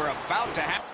are about to happen.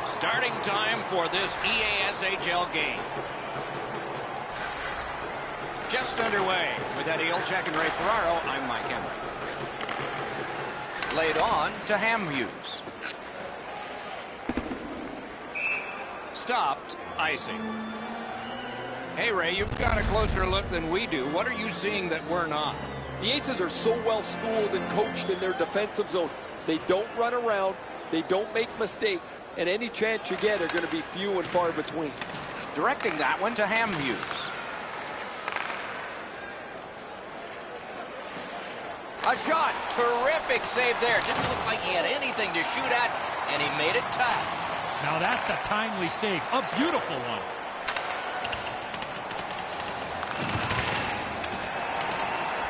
Starting time for this EASHL game. Just underway with Eddie Olchek and Ray Ferraro. I'm Mike Henry. Laid on to Ham Hughes. Stopped, icing. Hey, Ray, you've got a closer look than we do. What are you seeing that we're not? The Aces are so well schooled and coached in their defensive zone. They don't run around, they don't make mistakes, and any chance you get are going to be few and far between. Directing that one to Ham Hughes. A shot. Terrific save there. Didn't look like he had anything to shoot at, and he made it tough. Now that's a timely save. A beautiful one.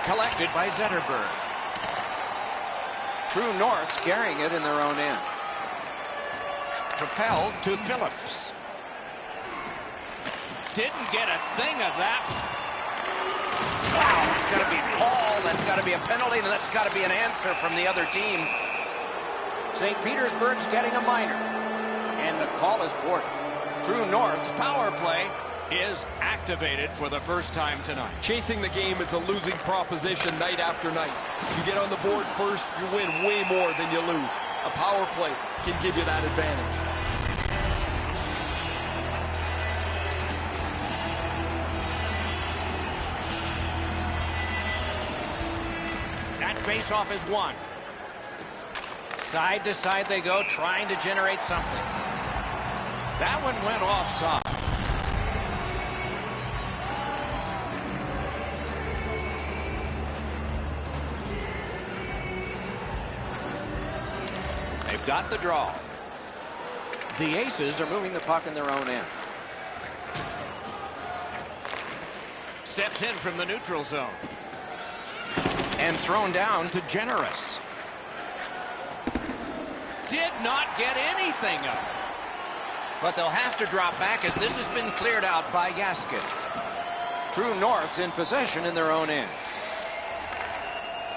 Collected by Zetterberg. True North carrying it in their own end. Propelled to Phillips. Didn't get a thing of that. Wow, that's got to be a call. That's got to be a penalty. And that's got to be an answer from the other team. St. Petersburg's getting a minor. And the call is boarded. True North's power play is activated for the first time tonight. Chasing the game is a losing proposition night after night. You get on the board first, you win way more than you lose. A power play can give you that advantage. That face-off is won. Side to side they go, trying to generate something. That one went offside. They've got the draw. The Aces are moving the puck in their own end. Steps in from the neutral zone. And thrown down to Generous. Did not get anything of it. But they'll have to drop back as this has been cleared out by Yaskin. True North's in possession in their own end.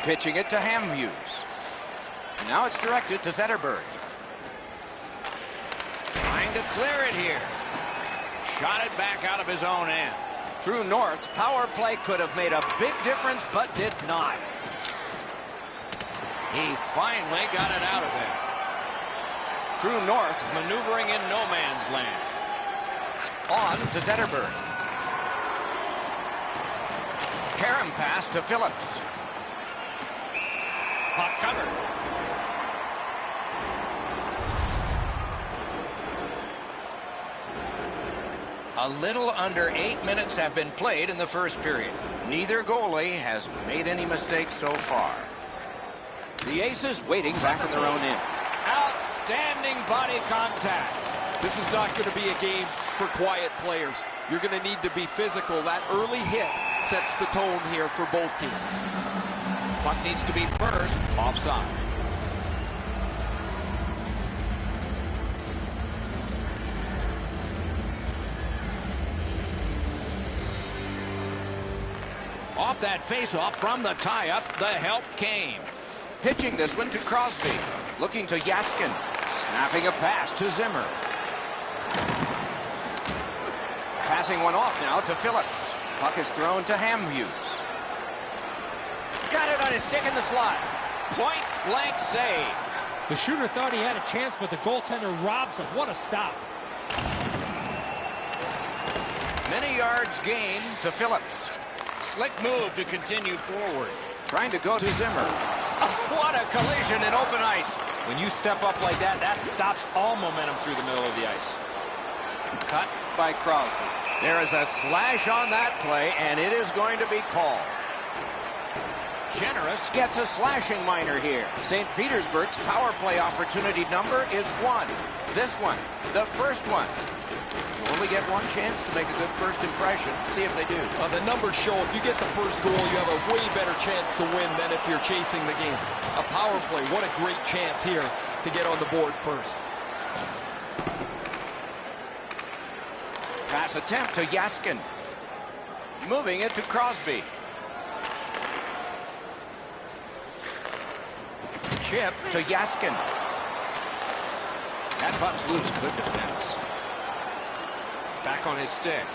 Pitching it to Ham Hughes. Now it's directed to Zetterberg. Trying to clear it here. Shot it back out of his own end. True North's power play could have made a big difference, but did not. He finally got it out of there. True North maneuvering in no man's land. On to Zetterberg. Karam pass to Phillips. Puck covered. A little under 8 minutes have been played in the first period. Neither goalie has made any mistakes so far. The Aces waiting back in their own end. Outstanding body contact. This is not going to be a game for quiet players. You're going to need to be physical. That early hit sets the tone here for both teams. Puck needs to be first, offside. Off that face-off from the tie-up, the help came. Pitching this one to Crosby. Looking to Yaskin. Snapping a pass to Zimmer. Passing one off now to Phillips. Puck is thrown to Ham Hughes. Got it on his stick in the slot. Point-blank save. The shooter thought he had a chance, but the goaltender robs him. What a stop. Many yards gained to Phillips. Slick move to continue forward. Trying to go to Zimmer. Oh, what a collision in open ice. When you step up like that, that stops all momentum through the middle of the ice. Cut by Crosby. There is a slash on that play, and it is going to be called. Generous gets a slashing minor here. St. Petersburg's power play opportunity number is 1. This one, the first one. You only get one chance to make a good first impression. See if they do. The numbers show if you get the first goal, you have a way better chance to win than if you're chasing the game. A power play, what a great chance here to get on the board first. Pass attempt to Yaskin. Moving it to Crosby. Chip to Yaskin. That puck's loose. Good defense. Back on his stick.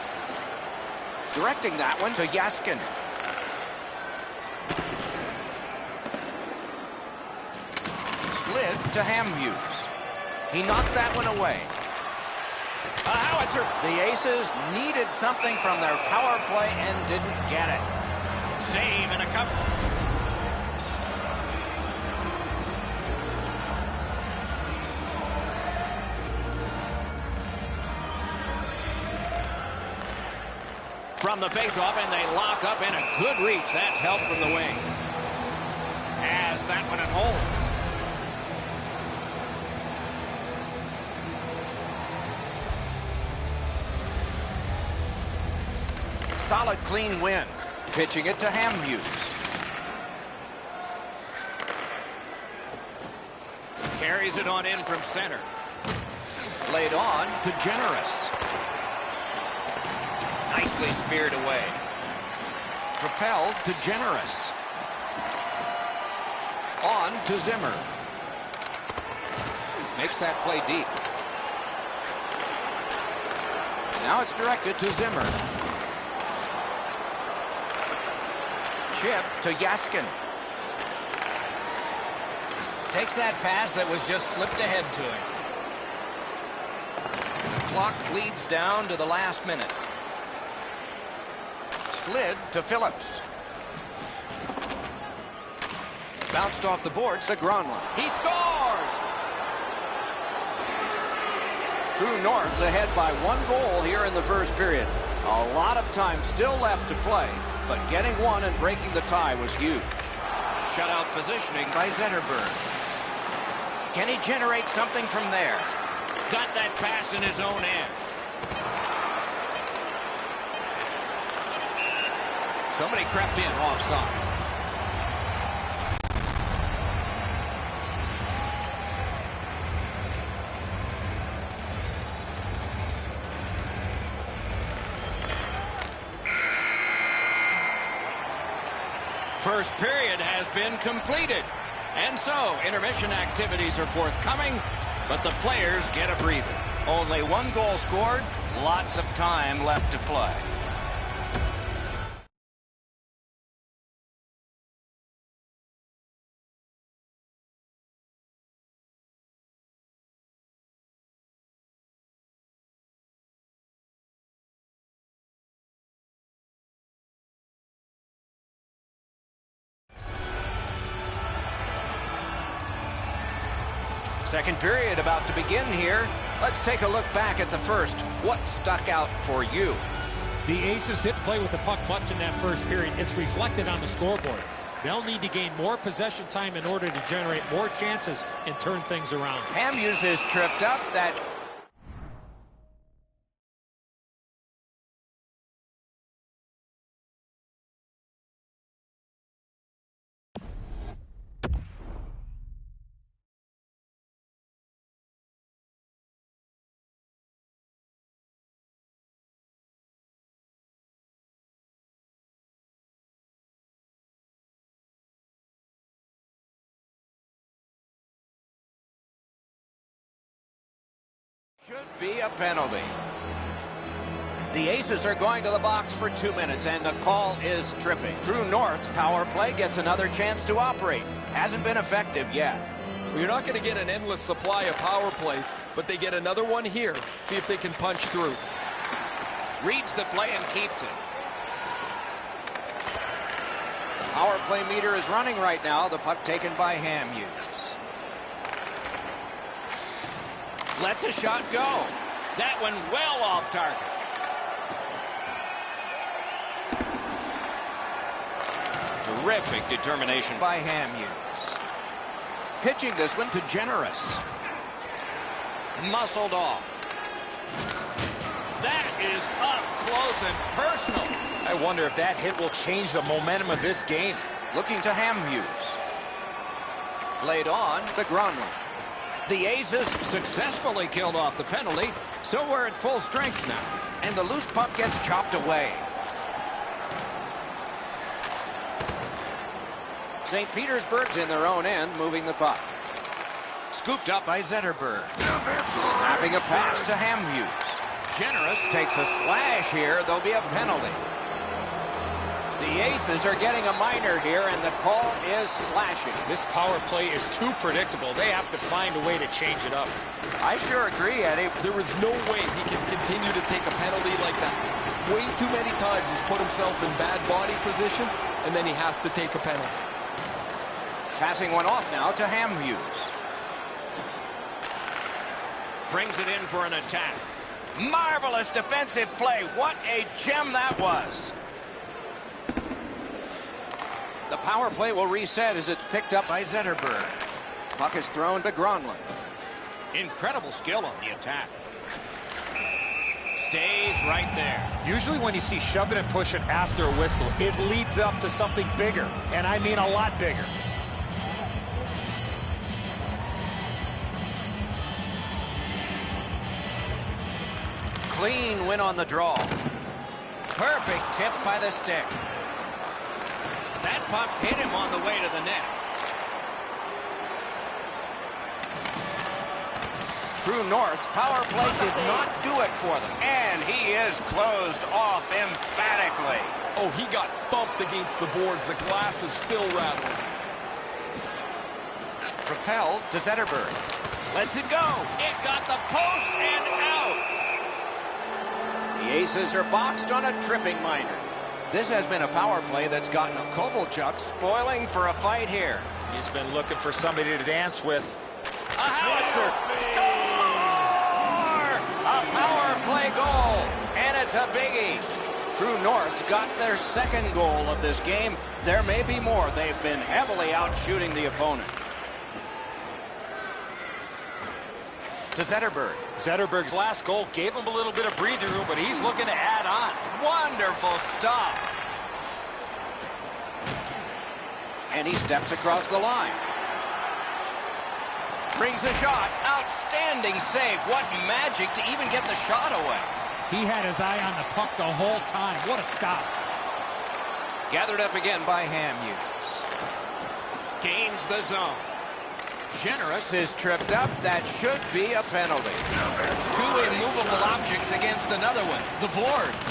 Directing that one to Yaskin. Slid to Hamhughes. He knocked that one away. A howitzer. The Aces needed something from their power play and didn't get it. Save and a cover. From the faceoff, and they lock up, and a good reach. That's help from the wing. As that one it holds. Solid, clean win. Pitching it to Hamhughes. Carries it on in from center. Laid on to Generous. Nicely speared away. Propelled to Generous. On to Zimmer. Makes that play deep. Now it's directed to Zimmer. Chip to Yaskin. Takes that pass that was just slipped ahead to him. The clock bleeds down to the last minute. Slid to Phillips. Bounced off the boards to Gronlund. He scores! True North's ahead by 1 goal here in the first period. A lot of time still left to play, but getting one and breaking the tie was huge. Shutout positioning by Zetterberg. Can he generate something from there? Got that pass in his own end. Somebody crept in offside. First period has been completed. And so, intermission activities are forthcoming, but the players get a breather. Only 1 goal scored, lots of time left to play. Second period about to begin here. Let's take a look back at the first. What stuck out for you? The Aces didn't play with the puck much in that first period. It's reflected on the scoreboard. They'll need to gain more possession time in order to generate more chances and turn things around. Hamhughes is tripped up. That should be a penalty. The Aces are going to the box for 2 minutes, and the call is tripping. True North's power play gets another chance to operate. Hasn't been effective yet. Well, you're not going to get an endless supply of power plays, but they get another one here. See if they can punch through. Reads the play and keeps it. Power play meter is running right now. The puck taken by Hamhughes. Lets a shot go. That one well off target. Terrific determination by Hamhughes. Pitching this one to Generous. Muscled off. That is up close and personal. I wonder if that hit will change the momentum of this game. Looking to Hamhughes. Laid on to Gronlund. The Aces successfully killed off the penalty, so we're at full strength now. And the loose puck gets chopped away. St. Petersburg's in their own end, moving the puck. Scooped up by Zetterberg. Snapping a pass to Hamhuis. Generous takes a slash here. There'll be a penalty. The Aces are getting a minor here, and the call is slashing. This power play is too predictable. They have to find a way to change it up. I sure agree, Eddie. There is no way he can continue to take a penalty like that. Way too many times he's put himself in bad body position, and then he has to take a penalty. Passing one off now to Hamhuis. Brings it in for an attack. Marvelous defensive play. What a gem that was. The power play will reset as it's picked up by Zetterberg. Puck is thrown to Gronlund. Incredible skill on the attack. Stays right there. Usually when you see shove it and push it after a whistle, it leads up to something bigger, and I mean a lot bigger. Clean win on the draw. Perfect tip by the stick. That puck hit him on the way to the net. True North's power play did not do it for them. And he is closed off emphatically. Oh, he got thumped against the boards. The glass is still rattling. Propelled to Zetterberg. Lets it go. It got the post and out. The Aces are boxed on a tripping minor. This has been a power play that's gotten a Kovalchuk spoiling for a fight here. He's been looking for somebody to dance with. A howitzer. Score! A power play goal. And it's a biggie. True North's got their second goal of this game. There may be more. They've been heavily out shooting the opponent. To Zetterberg. Zetterberg's last goal gave him a little bit of breathing room, but he's looking to add on. Wonderful stop. And he steps across the line. Brings a shot. Outstanding save. What magic to even get the shot away. He had his eye on the puck the whole time. What a stop. Gathered up again by Hamhuis. Gains the zone. Generous is tripped up. That should be a penalty. Two immovable objects against another one. The boards.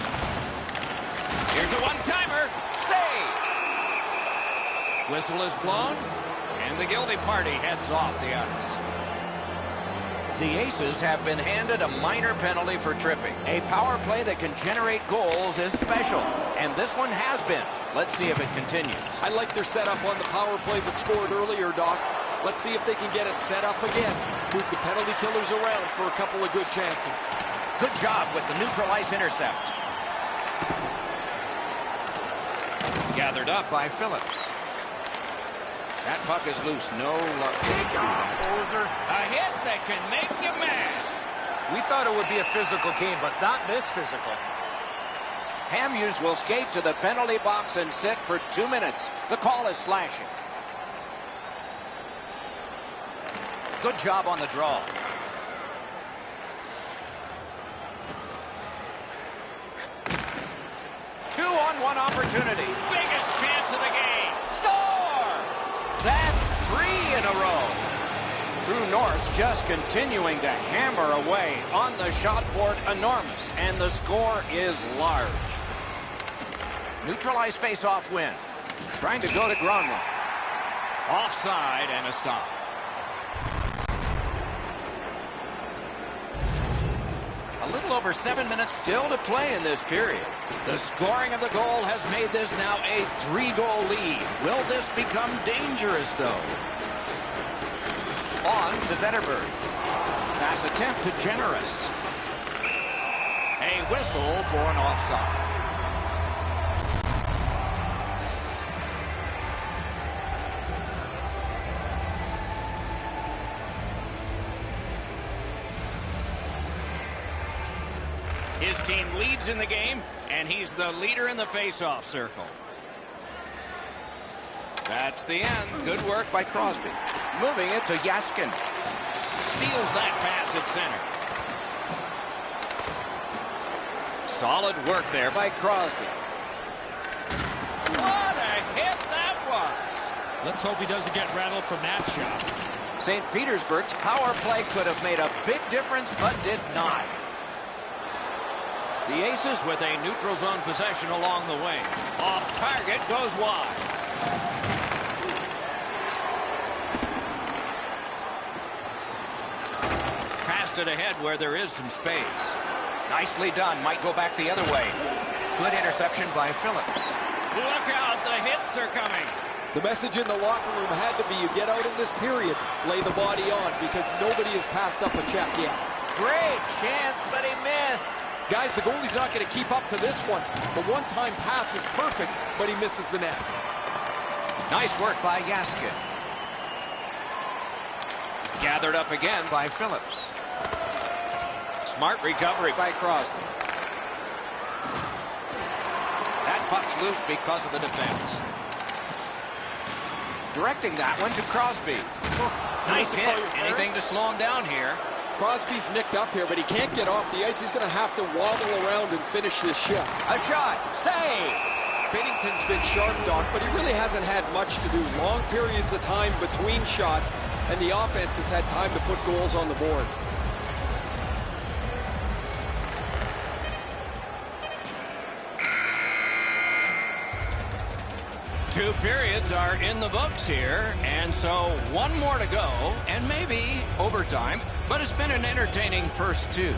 Here's a one-timer. Save. Whistle is blown, and the guilty party heads off the ice. The Aces have been handed a minor penalty for tripping. A power play that can generate goals is special, and this one has been. Let's see if it continues. I like their setup on the power play that scored earlier, Doc. Let's see if they can get it set up again. Move the penalty killers around for a couple of good chances. Good job with the neutral ice intercept. Gathered up by Phillips. That puck is loose. No luck. Take off, poser. A hit that can make you mad. We thought it would be a physical game, but not this physical. Hamhuis will skate to the penalty box and sit for 2 minutes. The call is slashing. Good job on the draw. Two-on-one opportunity. Biggest chance of the game. Score! That's 3 in a row. True North just continuing to hammer away on the shot board. Enormous. And the score is large. Neutralized face-off win. Trying to go to Gronlund. Offside and a stop. A little over 7 minutes still to play in this period. The scoring of the goal has made this now a 3-goal lead. Will this become dangerous, though? On to Zetterberg. Pass attempt to Generous. A whistle for an offside. His team leads in the game, and he's the leader in the face-off circle. That's the end. Good work by Crosby. Moving it to Yaskin. Steals that pass at center. Solid work there by Crosby. What a hit that was. Let's hope he doesn't get rattled from that shot. St. Petersburg's power play could have made a big difference, but did not. The Aces with a neutral zone possession along the wing. Off target, goes wide. Passed it ahead where there is some space. Nicely done. Might go back the other way. Good interception by Phillips. Look out, the hits are coming. The message in the locker room had to be, you get out in this period, lay the body on, because nobody has passed up a check yet. Great chance, but he missed. Guys, the goalie's not going to keep up to this one. The one-time pass is perfect, but he misses the net. Nice work by Yaskin. Gathered up again by Phillips. Smart recovery by Crosby. That puck's loose because of the defense. Directing that one to Crosby. Nice hit. Anything to slow him down here. Crosby's nicked up here, but he can't get off the ice. He's going to have to waddle around and finish this shift. A shot. Save. Binnington's been sharp, Doc, but he really hasn't had much to do. Long periods of time between shots, and the offense has had time to put goals on the board. Two periods are in the books here, and so one more to go, and maybe overtime, but it's been an entertaining first two.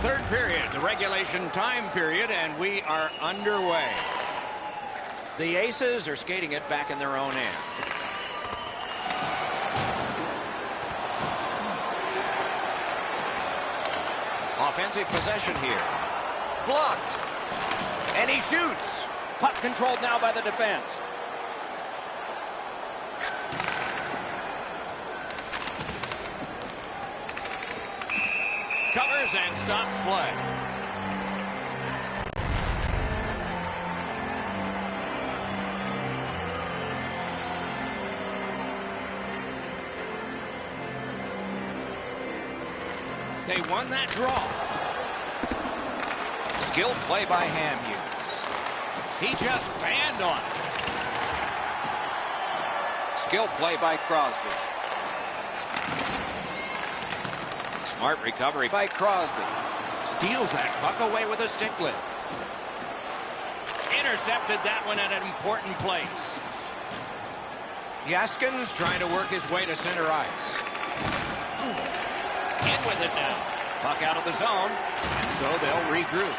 Third period, the regulation time period, and we are underway. The Aces are skating it back in their own end. Offensive possession here. Blocked. And he shoots. Puck controlled now by the defense. Covers and stops play. They won that draw. Skilled play by Hamhuis. He just banned on it. Skilled play by Crosby. Smart recovery by Crosby. Steals that puck away with a stick lift. Intercepted that one at an important place. Yaskin's trying to work his way to center ice. In with it now. Puck out of the zone, and so they'll regroup.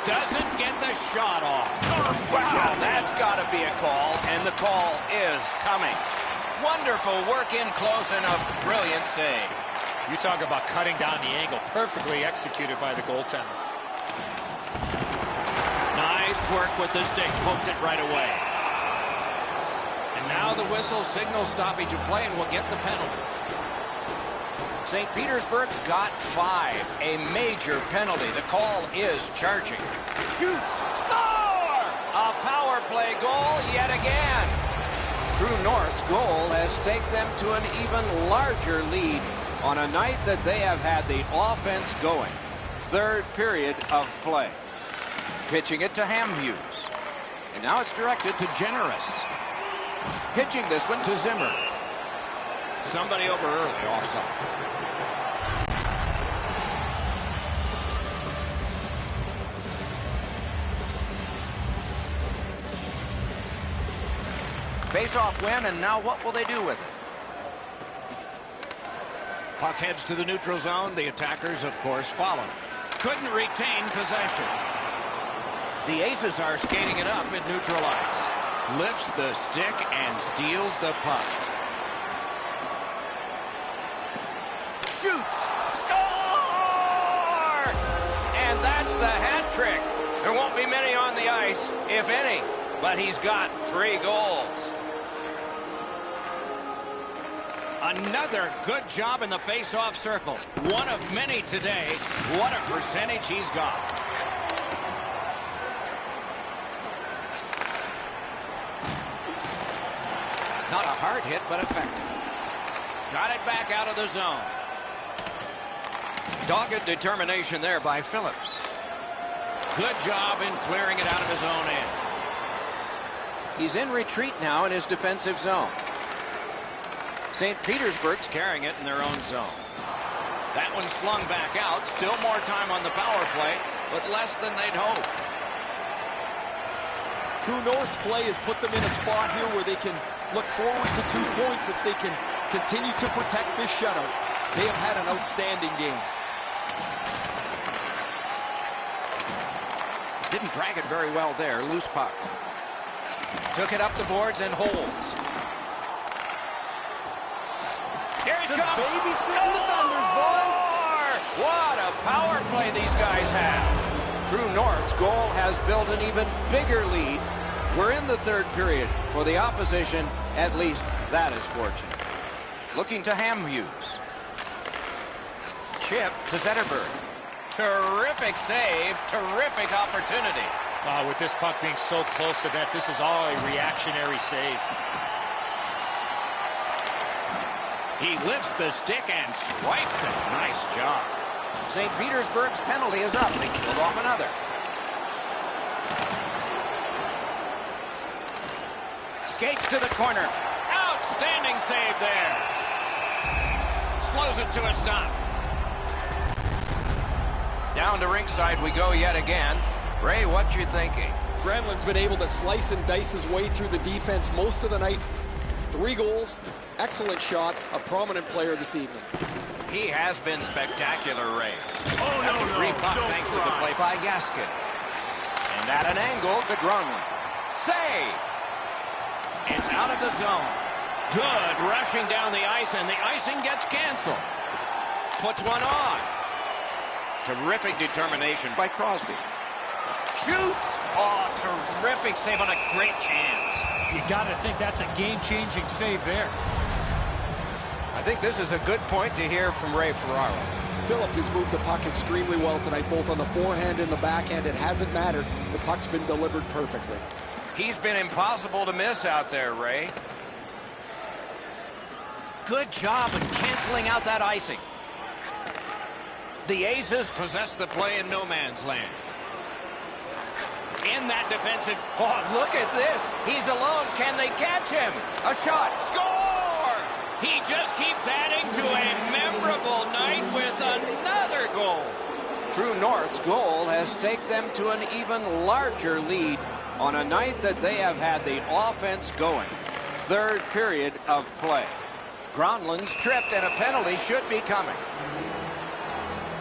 Doesn't get the shot off. Oh, wow, that's got to be a call, and the call is coming. Wonderful work in close and a brilliant save. You talk about cutting down the angle. Perfectly executed by the goaltender. Nice work with the stick. Poked it right away. And now the whistle signals stoppage of play, and we'll get the penalty. St. Petersburg's got 5. A major penalty. The call is charging. Shoots. Score! A power play goal yet again. True North's goal has taken them to an even larger lead on a night that they have had the offense going. Third period of play. Pitching it to Hamhuis. And now it's directed to Generous. Pitching this one to Zimmer. Somebody over early, offside. Face-off win, and now what will they do with it? Puck heads to the neutral zone. The attackers, of course, follow. Couldn't retain possession. The Aces are skating it up at neutral ice. Lifts the stick and steals the puck. Shoots. Score! And that's the hat trick. There won't be many on the ice, if any, but he's got 3 goals. Another good job in the face-off circle. One of many today. What a percentage he's got. Not a hard hit, but effective. Got it back out of the zone. Dogged determination there by Phillips. Good job in clearing it out of his own end. He's in retreat now in his defensive zone. St. Petersburg's carrying it in their own zone. That one slung back out. Still more time on the power play, but less than they'd hoped. True North's play has put them in a spot here where they can look forward to 2 points if they can continue to protect this shutout. They have had an outstanding game. Didn't drag it very well there. Loose puck. Took it up the boards and holds. Here it comes. Babysitting the Thunders, boys. What a power play these guys have. True North's goal has built an even bigger lead. We're in the third period. For the opposition, at least that is fortunate. Looking to Hamhughes. Chip to Zetterberg. Terrific save. Terrific opportunity. With this puck being so close to net, this is all a reactionary save. He lifts the stick and swipes it. Nice job. St. Petersburg's penalty is up. They killed off another. Skates to the corner. Outstanding save there. Slows it to a stop. Down to rinkside we go yet again. Ray, what you thinking? Granlund's been able to slice and dice his way through the defense most of the night. 3 goals. Excellent shots, a prominent player this evening. He has been spectacular, Ray. That's a free puck thanks to the play by Yaskin. And at an angle to Granlund. Save! It's out of the zone. Good rushing down the ice, and the icing gets canceled. Puts one on. Terrific determination by Crosby. Shoots! Oh, terrific save on a great chance. You got to think that's a game-changing save there. I think this is a good point to hear from Ray Ferraro. Phillips has moved the puck extremely well tonight, both on the forehand and the backhand. It hasn't mattered. The puck's been delivered perfectly. He's been impossible to miss out there, Ray. Good job in canceling out that icing. The Aces possess the play in no man's land. In that defensive... Oh, look at this. He's alone. Can they catch him? A shot. Score! He just keeps adding to a memorable night with another goal. True North's goal has taken them to an even larger lead on a night that they have had the offense going. Third period of play. Gronlund's tripped and a penalty should be coming.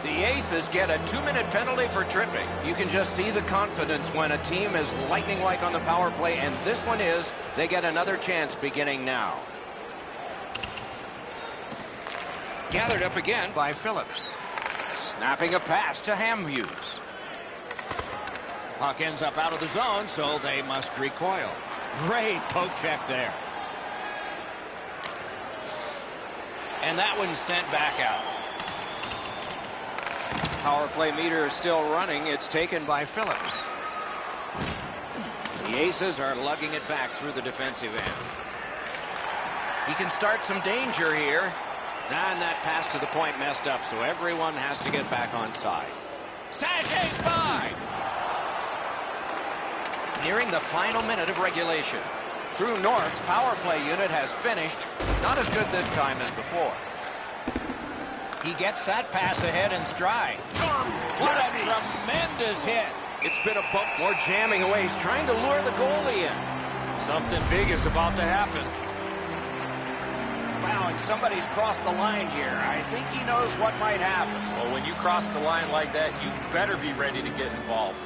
The Aces get a 2-minute penalty for tripping. You can just see the confidence when a team is lightning-like on the power play, and this one is. They get another chance beginning now. Gathered up again by Phillips. Snapping a pass to Hamhughes. Puck ends up out of the zone, so they must recoil. Great poke check there. And that one's sent back out. Power play meter is still running. It's taken by Phillips. The Aces are lugging it back through the defensive end. He can start some danger here. And that pass to the point messed up, so everyone has to get back on side. Sashays by! Nearing the final minute of regulation. True North's power play unit has finished. Not as good this time as before. He gets that pass ahead in stride. What a tremendous hit. It's been a bump. More jamming away. He's trying to lure the goalie in. Something big is about to happen. Wow, and somebody's crossed the line here. I think he knows what might happen. Well, when you cross the line like that, you better be ready to get involved.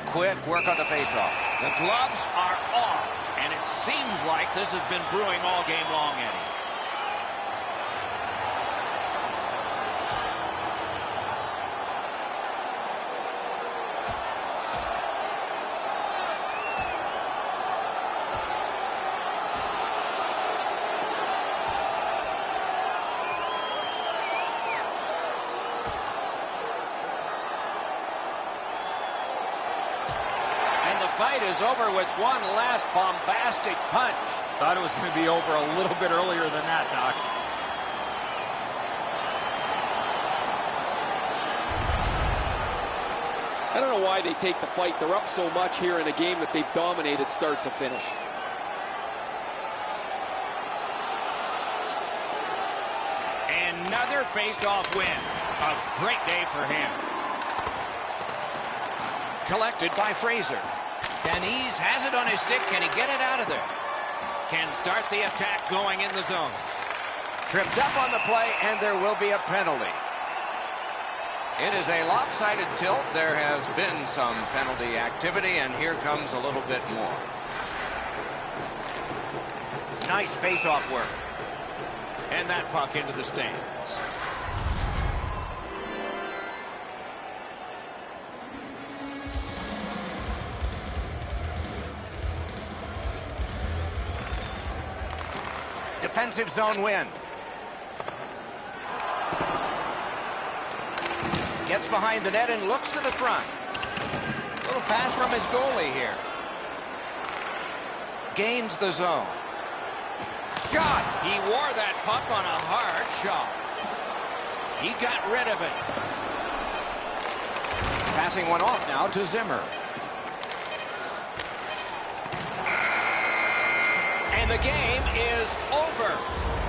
Quick work on the faceoff. The gloves are off, and it seems like this has been brewing all game long, Eddie. fight is over with one last bombastic punch. Thought it was going to be over a little bit earlier than that, Doc. I don't know why they take the fight. They're up so much here in a game that they've dominated start to finish. Another face-off win. A great day for him. Collected by Fraser. Denise has it on his stick. Can he get it out of there? Can start the attack going in the zone. Tripped up on the play, and there will be a penalty. It is a lopsided tilt. There has been some penalty activity, and here comes a little bit more. Nice face-off work. And that puck into the stands. Defensive zone win. Gets behind the net and looks to the front. Little pass from his goalie here. Gains the zone. Shot. He wore that puck on a hard shot. He got rid of it. Passing one off now to Zimmer. And the game is over.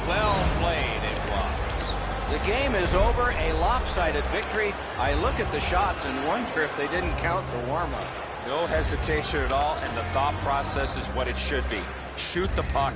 Well played it was. The game is over, a lopsided victory. I look at the shots and wonder if they didn't count the warm-up. No hesitation at all, and the thought process is what it should be. Shoot the puck.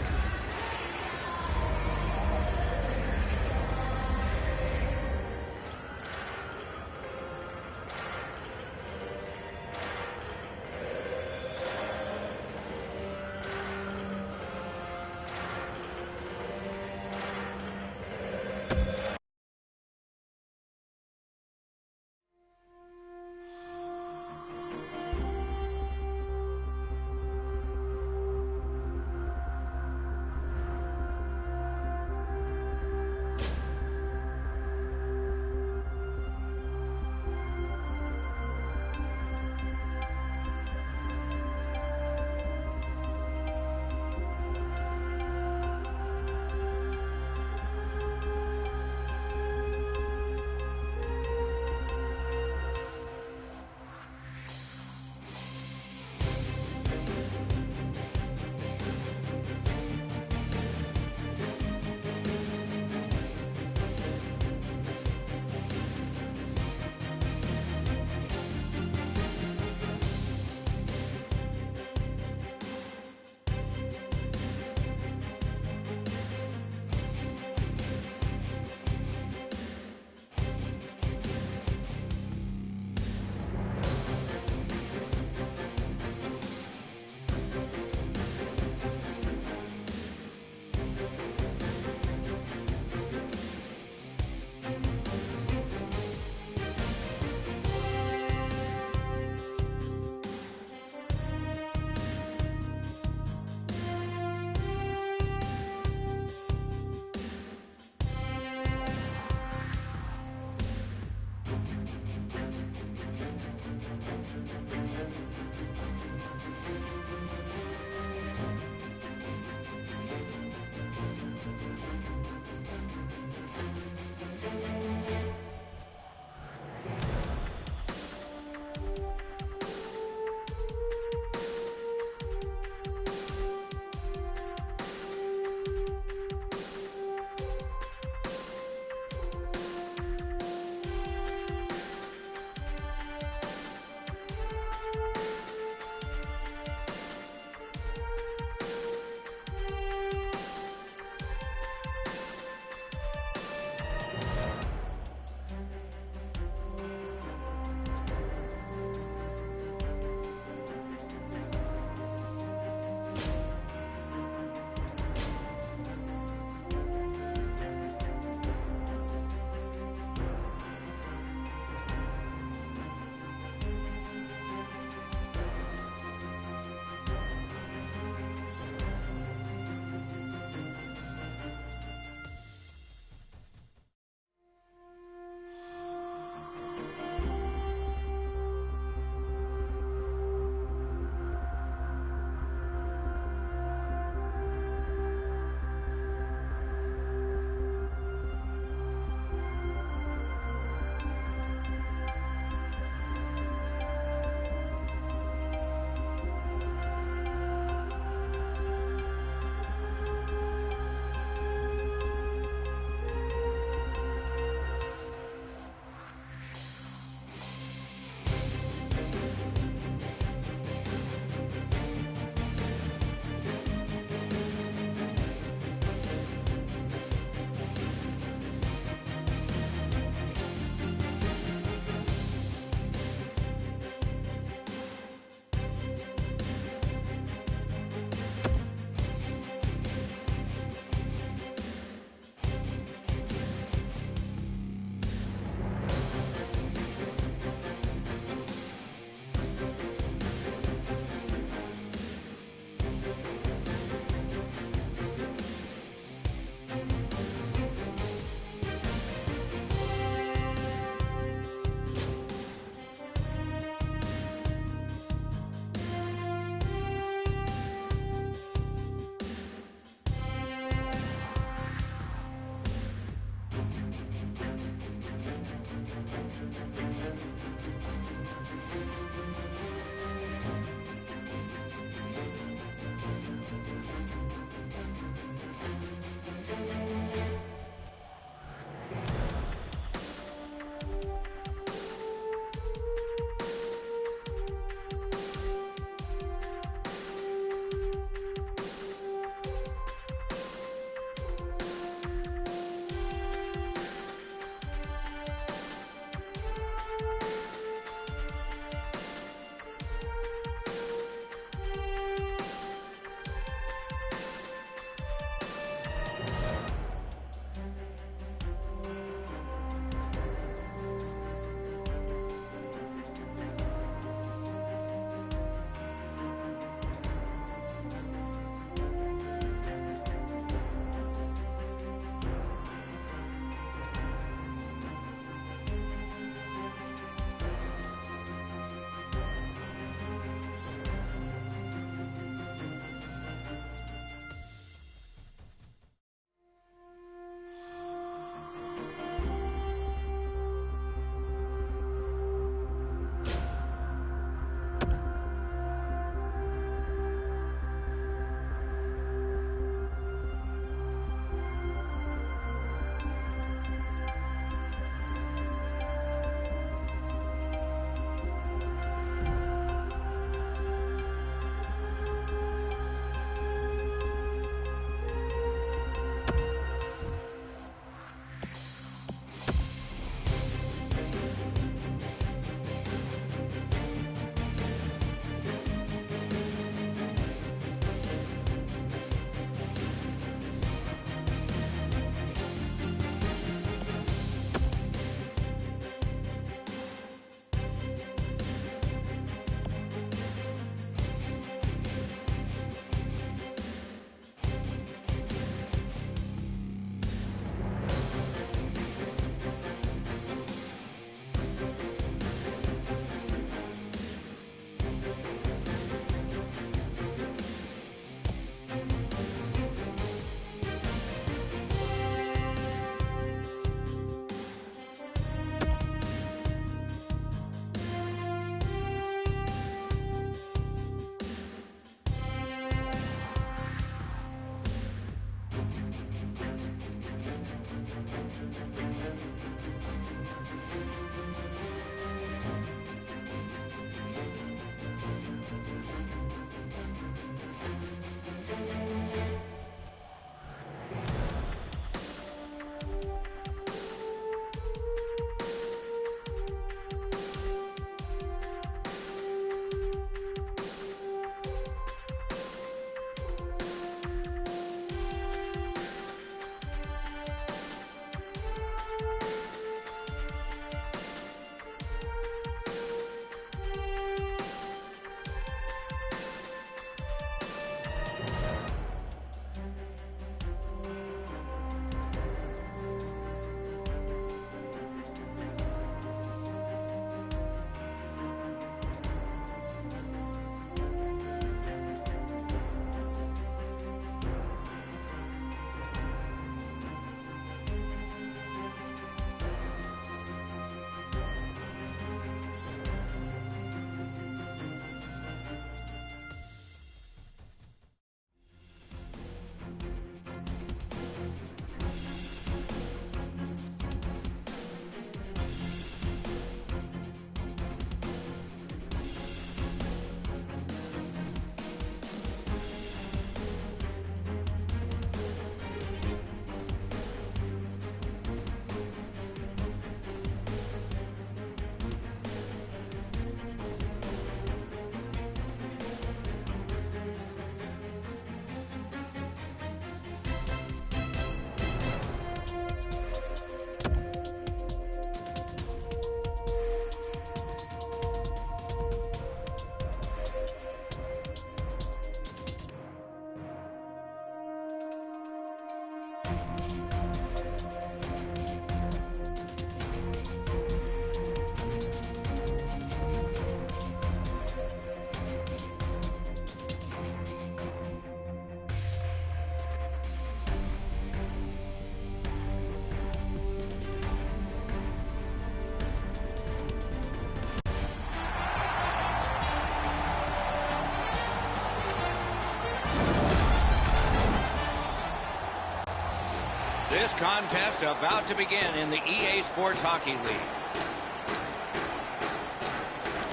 this contest about to begin in the EA Sports Hockey League.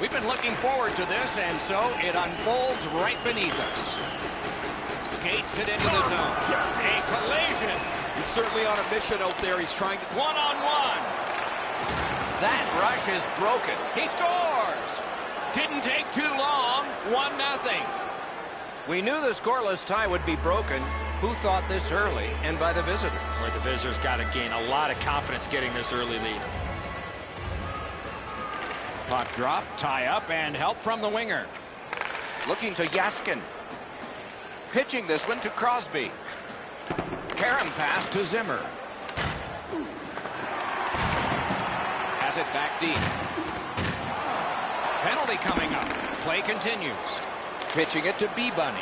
We've been looking forward to this, and so it unfolds right beneath us. Skates it into the zone. A collision. He's certainly on a mission out there. He's trying to... One-on-one. That rush is broken. He scores. Didn't take too long. 1-0. We knew the scoreless tie would be broken. Who thought this early and by the visitor? Where the visitors got to gain a lot of confidence getting this early lead. Puck drop, tie up, and help from the winger. Looking to Yaskin. Pitching this one to Crosby. Karen pass to Zimmer. Has it back deep. Penalty coming up. Play continues. Pitching it to B-Bunny.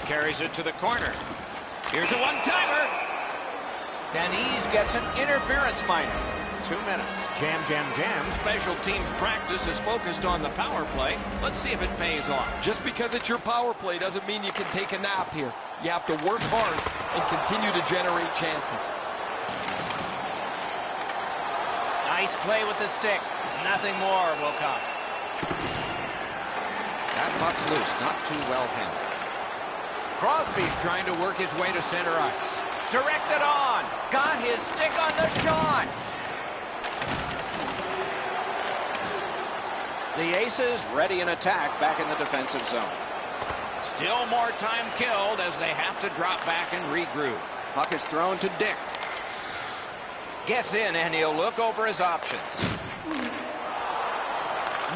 Carries it to the corner. Here's a one-timer. Denise gets an interference minor. 2 minutes. Jam, jam, jam. Special teams practice is focused on the power play. Let's see if it pays off. Just because it's your power play doesn't mean you can take a nap here. You have to work hard and continue to generate chances. Nice play with the stick. Nothing more will come. That puck's loose. Not too well handled. Crosby's trying to work his way to center ice. Directed on. Got his stick on the shot. The Aces ready in attack back in the defensive zone. Still more time killed as they have to drop back and regroup. Puck is thrown to Dick. Gets in and he'll look over his options.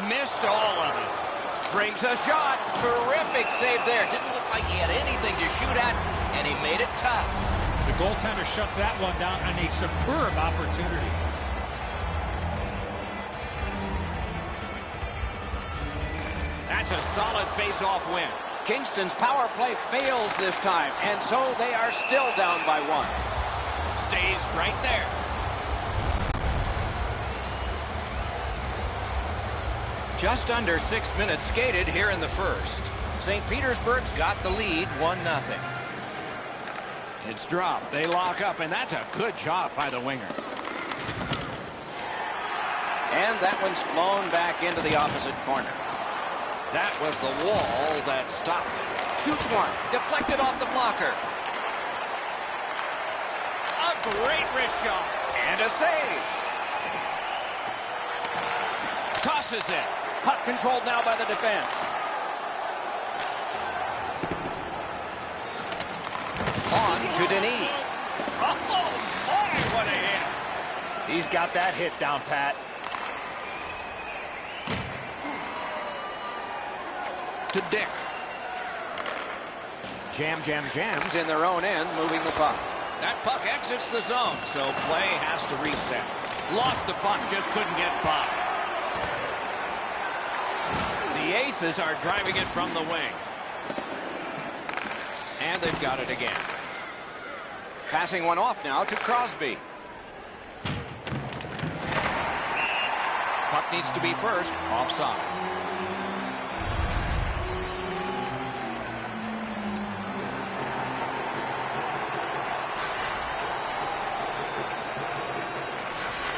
Missed all of it. Brings a shot. Terrific save there. Didn't look like he had anything to shoot at, and he made it tough. The goaltender shuts that one down on a superb opportunity. That's a solid face-off win. Kingston's power play fails this time, and so they are still down by 1. Stays right there. Just under 6 minutes skated here in the first. St. Petersburg's got the lead 1-0. It's dropped. They lock up, and that's a good job by the winger. And that one's flown back into the opposite corner. That was the wall that stopped. Shoots one. Deflected off the blocker. A great wrist shot. And a save. Tosses it. Puck controlled now by the defense. On to Denis. Oh, boy, what a hit. He's got that hit down, Pat. To Dick. Jam, jam, jams in their own end, moving the puck. That puck exits the zone, so play has to reset. Lost the puck, just couldn't get by. The Aces are driving it from the wing. And they've got it again. Passing one off now to Crosby. Puck needs to be first, offside.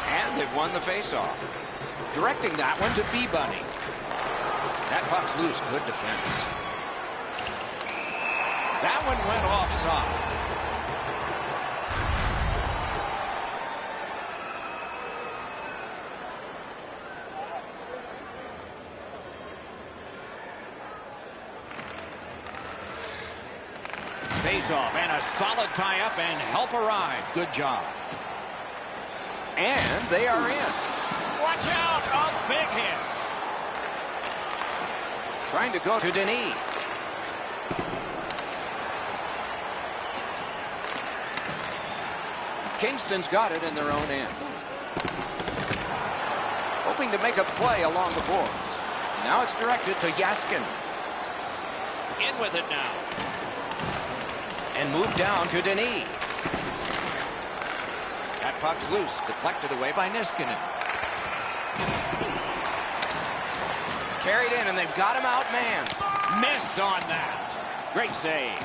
And they've won the faceoff. Directing that one to B-Bunny. That puck's loose. Good defense. That one went offside. Face-off and a solid tie-up and help arrive. Good job. And they are in. Watch out! A big hit. Trying to go to Denis. Kingston's got it in their own end. Hoping to make a play along the boards. Now it's directed to Yaskin. In with it now. And moved down to Denis. That puck's loose. Deflected away by Niskanen. Carried in, and they've got him outmanned. Missed on that. Great save.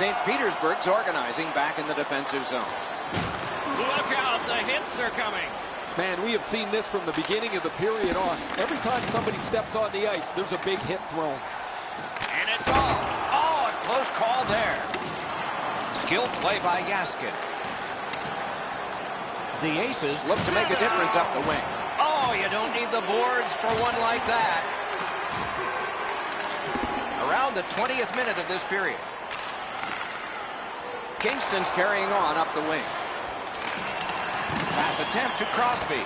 St. Petersburg's organizing back in the defensive zone. Look out, the hits are coming. Man, we have seen this from the beginning of the period on. Every time somebody steps on the ice, there's a big hit thrown. And it's all. Oh, a close call there. Skilled play by Yaskin. The Aces look to make a difference up the wing. Oh, you don't need the boards for one like that. Around the 20th minute of this period. Kingston's carrying on up the wing. Pass attempt to Crosby.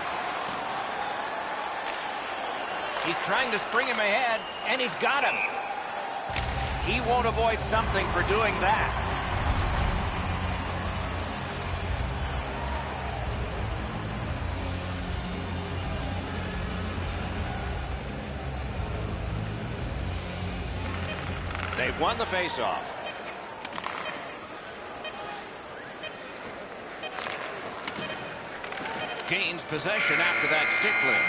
He's trying to spring him ahead, and he's got him. He won't avoid something for doing that. They've won the faceoff. Gains possession after that stick lift.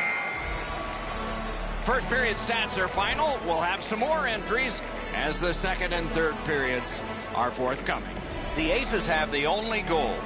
First period stats are final. We'll have some more entries as the second and third periods are forthcoming. The Aces have the only goal.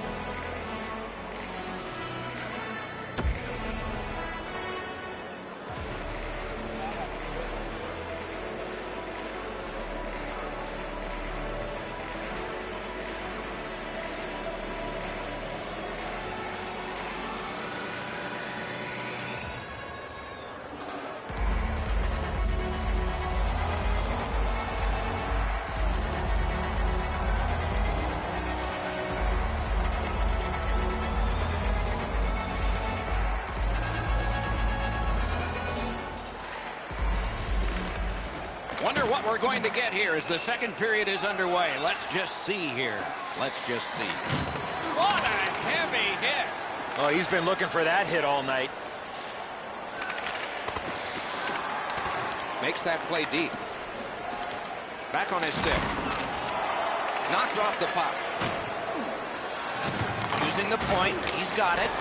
Wonder what we're going to get here as the second period is underway. Let's just see here. Let's just see. What a heavy hit. Oh, he's been looking for that hit all night. Makes that play deep. Back on his stick. Knocked off the puck. Using the point. He's got it.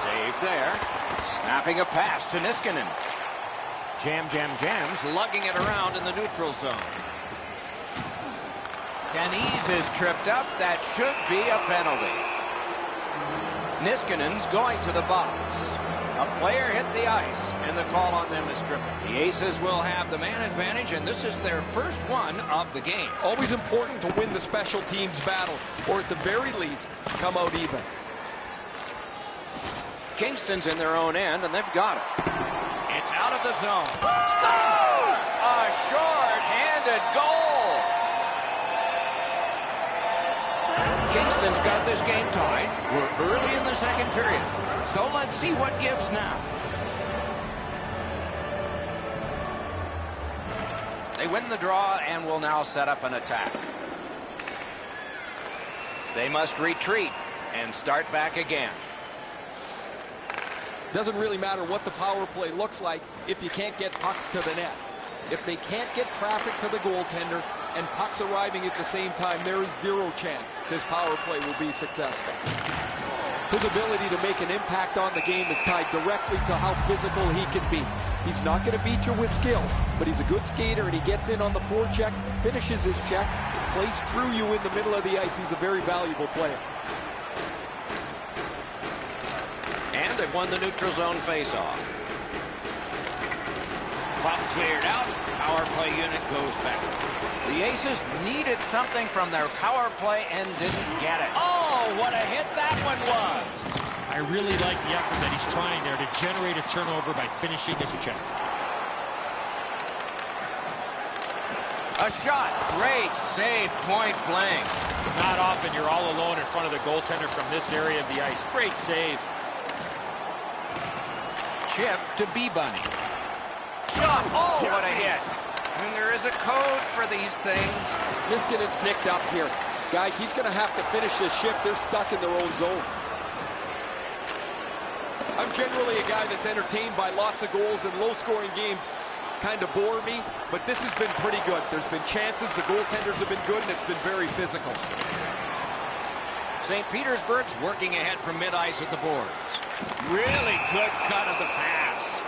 Save there. Snapping a pass to Niskanen. Jams, lugging it around in the neutral zone. Denise is tripped up. That should be a penalty. Niskanen's going to the box. A player hit the ice, and the call on them is tripping. The Aces will have the man advantage, and this is their first one of the game. Always important to win the special teams battle, or at the very least, come out even. Kingston's in their own end, and they've got it. It's out of the zone. Score! A short-handed goal. Kingston's got this game tied. We're early in the second period. So let's see what gives now. They win the draw and will now set up an attack. They must retreat and start back again. Doesn't really matter what the power play looks like if you can't get pucks to the net. If they can't get traffic to the goaltender and pucks arriving at the same time, there is zero chance this power play will be successful. His ability to make an impact on the game is tied directly to how physical he can be. He's not going to beat you with skill, but he's a good skater, and he gets in on the forecheck, finishes his check, plays through you in the middle of the ice. He's a very valuable player. And they've won the neutral zone faceoff. Puck cleared out. Power play unit goes back. The Aces needed something from their power play and didn't get it. Oh, what a hit that one was. I really like the effort that he's trying there to generate a turnover by finishing his check. A shot. Great save, point blank. Not often you're all alone in front of the goaltender from this area of the ice. Great save. Chip to B-Bunny. Shot. Oh, what a hit. And there is a code for these things. Niskanen's nicked up here. Guys, he's going to have to finish this shift. They're stuck in their own zone. I'm generally a guy that's entertained by lots of goals, and low-scoring games kind of bore me, but this has been pretty good. There's been chances. The goaltenders have been good, and it's been very physical. St. Petersburg's working ahead from mid-ice at the boards. Really good cut of the pass.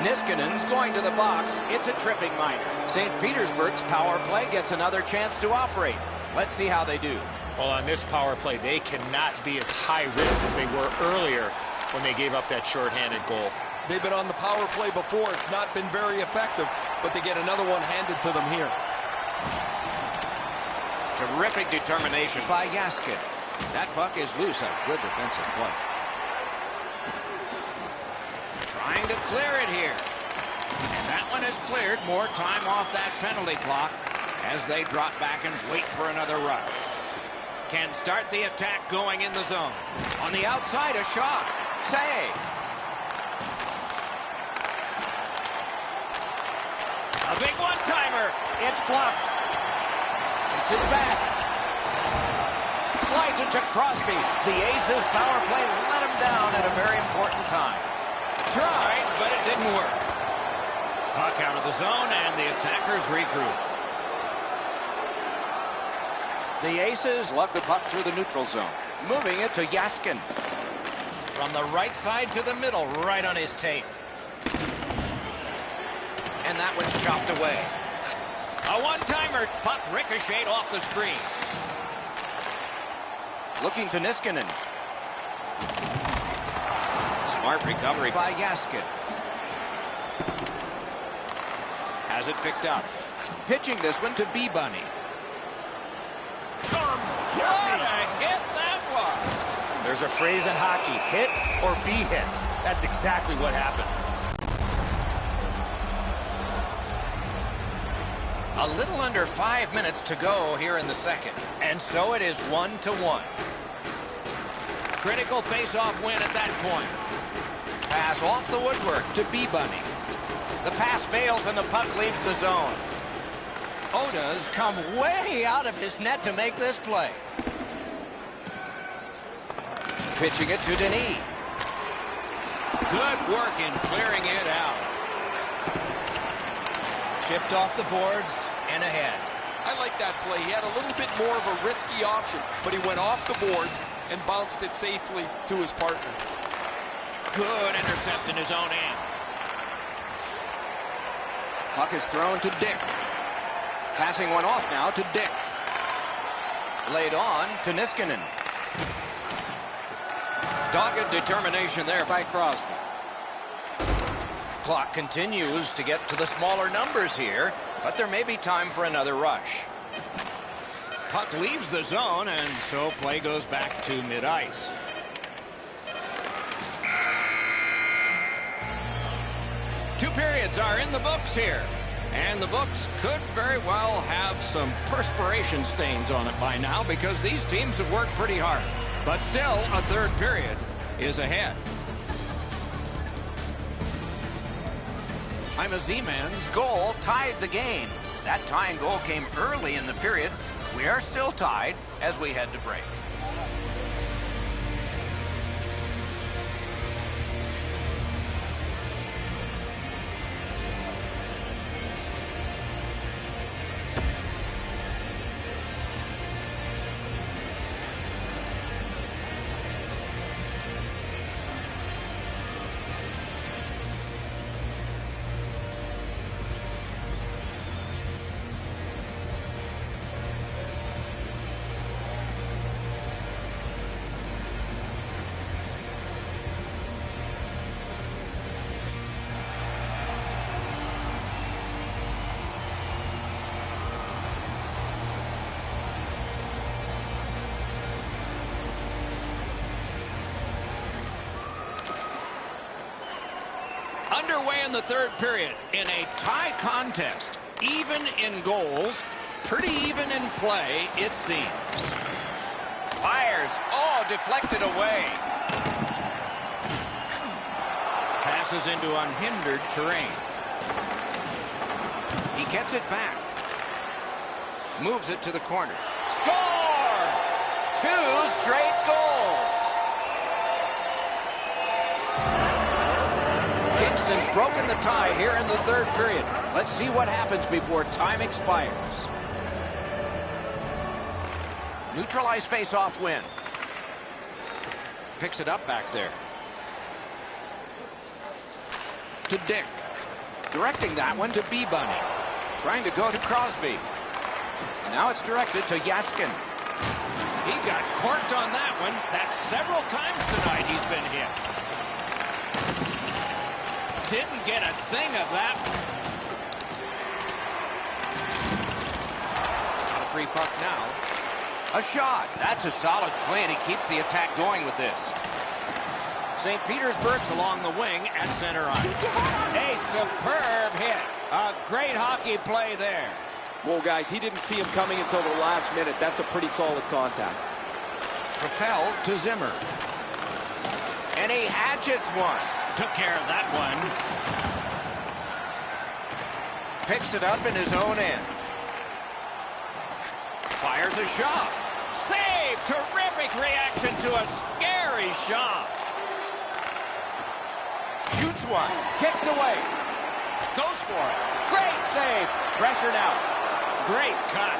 Niskanen's going to the box. It's a tripping minor. St. Petersburg's power play gets another chance to operate. Let's see how they do. Well, on this power play, they cannot be as high risk as they were earlier when they gave up that shorthanded goal. They've been on the power play before. It's not been very effective, but they get another one handed to them here. Terrific determination by Yaskin. That puck is loose. A good defensive play. Trying to clear it here. And that one is cleared. More time off that penalty clock as they drop back and wait for another rush. Can start the attack going in the zone. On the outside, a shot. Save. A big one-timer. It's blocked. Gets it back. Slides it to Crosby. The Aces power play let him down at a very important time. Tried, but it didn't work. Puck out of the zone, and the attackers regroup. The Aces lug the puck through the neutral zone. Moving it to Yaskin. From the right side to the middle, right on his tape. And that one's chopped away. A one-timer. Puck ricocheted off the screen. Looking to Niskanen. Smart recovery by Yaskin. Has it picked up. Pitching this one to B-Bunny. What a hit that was. There's a phrase in hockey, hit or be hit. That's exactly what happened. A little under 5 minutes to go here in the second. And so it is 1-1. Critical face-off win at that point. Pass off the woodwork to B-Bunny. The pass fails and the puck leaves the zone. Oda's come way out of his net to make this play. Pitching it to Denis. Good work in clearing it out. Chipped off the boards and ahead. I like that play. He had a little bit more of a risky option, but he went off the boards and bounced it safely to his partner. Good intercept in his own end. Puck is thrown to Dick. Passing one off now to Dick. Laid on to Niskanen. Dogged determination there by Crosby. Clock continues to get to the smaller numbers here, but there may be time for another rush. Puck leaves the zone, and so play goes back to mid-ice. Two periods are in the books here, and the books could very well have some perspiration stains on it by now because these teams have worked pretty hard. But still, a third period is ahead. Jaime Z-Man's goal tied the game. That tying goal came early in the period. We are still tied as we head to break. Underway in the third period in a tie contest. Even in goals, pretty even in play, it seems. Fires. Oh, deflected away. Passes into unhindered terrain. He gets it back. Moves it to the corner. Score! 2 straight goals. Kingston's broken the tie here in the third period. Let's see what happens before time expires. Neutralized face-off win. Picks it up back there. To Dick. Directing that one to B-Bunny. Trying to go to Crosby. Now it's directed to Yaskin. He got corked on that one. That's several times tonight he's been hit. Didn't get a thing of that. A free puck now. A shot. That's a solid play, and he keeps the attack going with this. St. Petersburg's along the wing at center ice. A superb hit. A great hockey play there. Whoa, guys, he didn't see him coming until the last minute. That's a pretty solid contact. Propelled to Zimmer. And he hatchets one. Took care of that one. Picks it up in his own end. Fires a shot. Save! Terrific reaction to a scary shot. Shoots one. Kicked away. Goes for it. Great save. Pressured out. Great cut.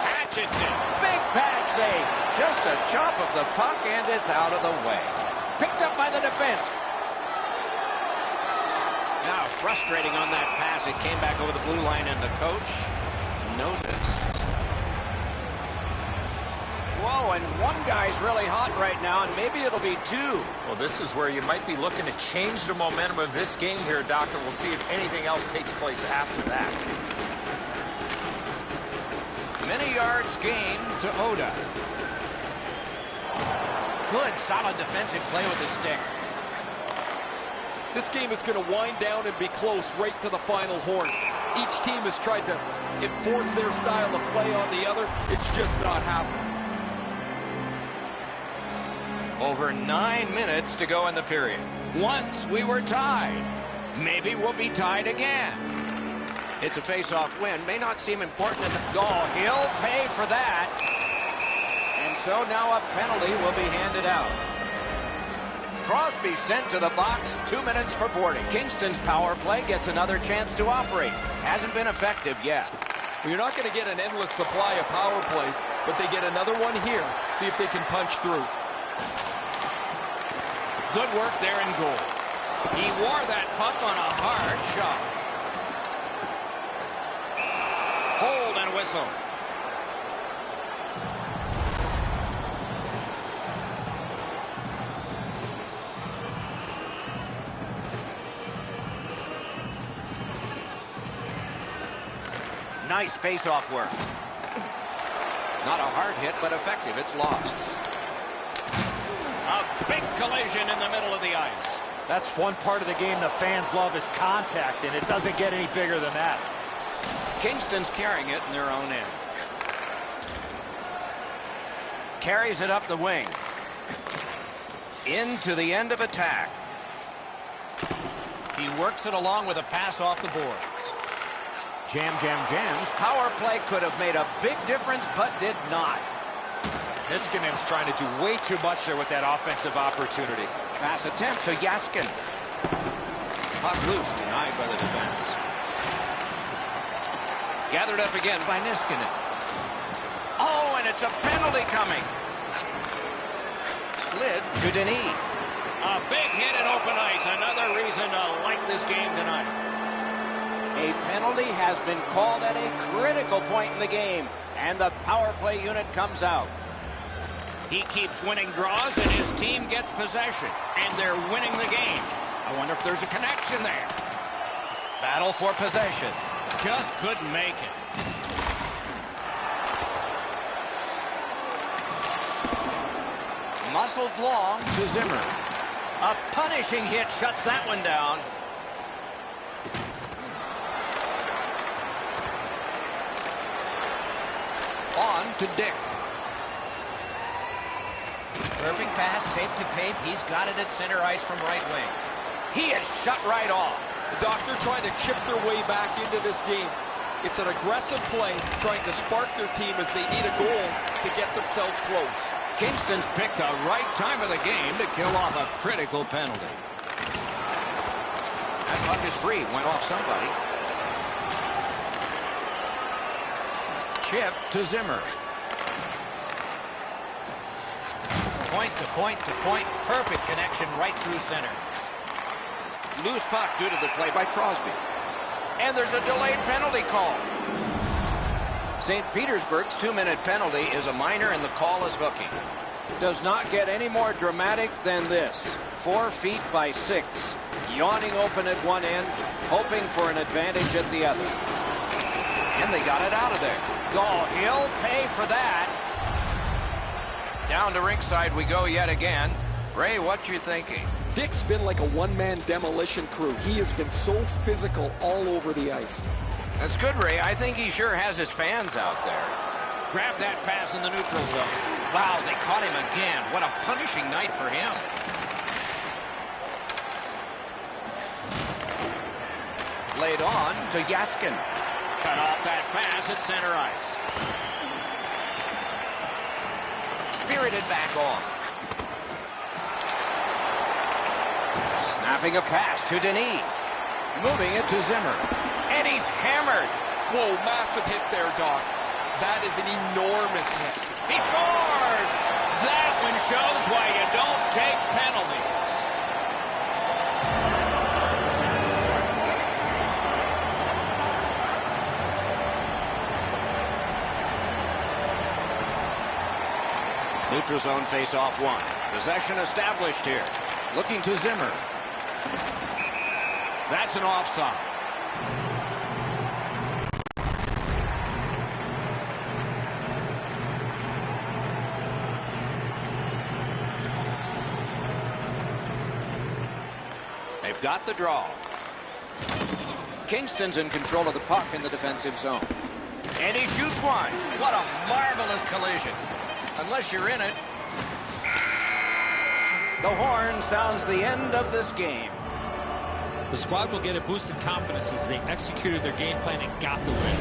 Hatchets it. Big pad save. Just a chop of the puck, and it's out of the way. Picked up by the defense. Now frustrating on that pass. It came back over the blue line, and the coach noticed. Whoa, and one guy's really hot right now, and maybe it'll be two. Well, this is where you might be looking to change the momentum of this game here, Doctor. We'll see if anything else takes place after that. Many yards gained to Oda. Good, solid defensive play with the stick. This game is going to wind down and be close right to the final horn. Each team has tried to enforce their style of play on the other. It's just not happening. Over 9 minutes to go in the period. Once we were tied. Maybe we'll be tied again. It's a face-off win. May not seem important in the goal. He'll pay for that. And so now a penalty will be handed out. Crosby sent to the box. 2 minutes for boarding. Kingston's power play gets another chance to operate. Hasn't been effective yet. Well, you're not going to get an endless supply of power plays, but they get another one here. See if they can punch through. Good work there in goal. He wore that puck on a hard shot. Hold and whistle. Nice face-off work. Not a hard hit, but effective. It's lost. A big collision in the middle of the ice. That's one part of the game the fans love is contact, and it doesn't get any bigger than that. Kingston's carrying it in their own end. Carries it up the wing. Into the end of attack. He works it along with a pass off the boards. Jams. Power play could have made a big difference, but did not. Niskanen's trying to do way too much there with that offensive opportunity. Pass attempt to Yaskin. Puck loose, denied by the defense. Gathered up again by Niskanen. Oh, and it's a penalty coming. Slid to Denis. A big hit in open ice. Another reason to like this game tonight. A penalty has been called at a critical point in the game, and the power play unit comes out. He keeps winning draws, and his team gets possession, and they're winning the game. I wonder if there's a connection there. Battle for possession. Just couldn't make it. Muscled long to Zimmer. A punishing hit shuts that one down. On to Dick. Perfect pass, tape to tape. He's got it at center ice from right wing. He is shut right off. The Doctor trying to chip their way back into this game. It's an aggressive play, trying to spark their team as they need a goal to get themselves close. Kingston's picked the right time of the game to kill off a critical penalty. That puck is free. Went off somebody. Chip to Zimmer. Point to point to point. Perfect connection right through center. Loose puck due to the play by Crosby. And there's a delayed penalty call. St. Petersburg's 2-minute penalty is a minor and the call is hooking. Does not get any more dramatic than this. 4 feet by 6. Yawning open at one end, hoping for an advantage at the other. And they got it out of there. Oh, he'll pay for that. Down to ringside we go yet again. Ray, what you thinking? Dick's been like a one-man demolition crew. He has been so physical all over the ice. That's good, Ray. I think he sure has his fans out there. Grab that pass in the neutral zone. Wow, they caught him again. What a punishing night for him. Laid on to Yaskin. Cut off that pass at center ice. Spirited back on. Snapping a pass to Denis. Moving it to Zimmer. And he's hammered. Whoa, massive hit there, Doc. That is an enormous hit. He scores! That one shows why you don't take penalties. Neutral zone face-off 1. Possession established here. Looking to Zimmer. That's an offside. They've got the draw. Kingston's in control of the puck in the defensive zone. And he shoots one. What a marvelous collision. Unless you're in it. The horn sounds the end of this game. The squad will get a boost in confidence as they executed their game plan and got the win.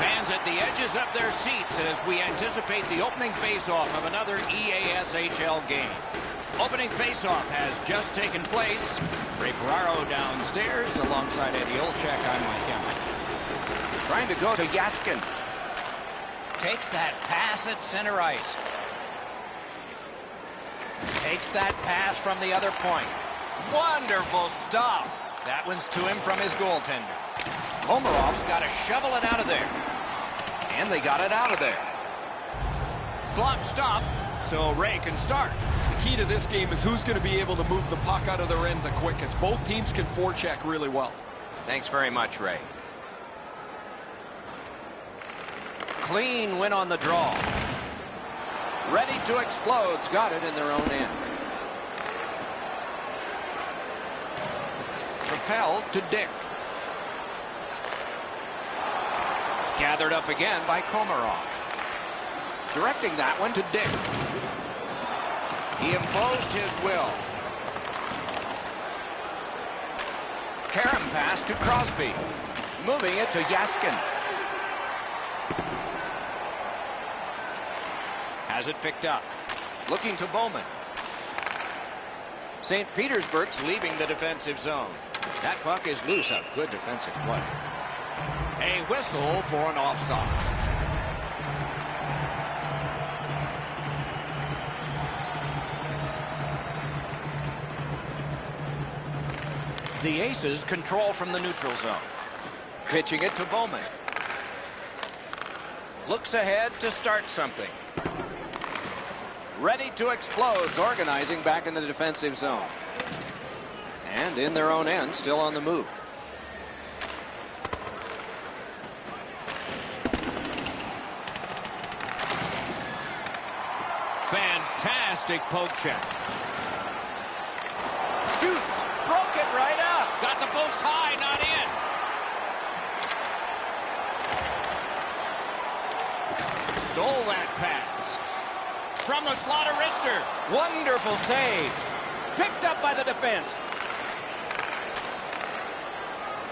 Fans at the edges of their seats as we anticipate the opening face-off of another EASHL game. Opening face-off has just taken place. Ray Ferraro downstairs alongside Eddie Olczyk. I'm Mike Emmer. Trying to go to Yaskin. Takes that pass at center ice. Takes that pass from the other point. Wonderful stop. That one's to him from his goaltender. Komarov's got to shovel it out of there. And they got it out of there. Clock stop, so Ray can start. The key to this game is who's going to be able to move the puck out of their end the quickest. Both teams can forecheck really well. Thanks very much, Ray. Clean win on the draw. Ready to explode's got it in their own end. Propelled to Dick. Gathered up again by Komarov. Directing that one to Dick. He imposed his will. Karam pass to Crosby. Moving it to Yaskin. Has it picked up. Looking to Bowman. St. Petersburg's leaving the defensive zone. That puck is loose. A good defensive play. A whistle for an offside. The Aces control from the neutral zone. Pitching it to Bowman. Looks ahead to start something. Ready to explode, organizing back in the defensive zone. And in their own end, still on the move. Fantastic poke check. Shoots. Broke it right up. Got the post high, not in. Stole that pass. From the slot of wrister. Wonderful save. Picked up by the defense.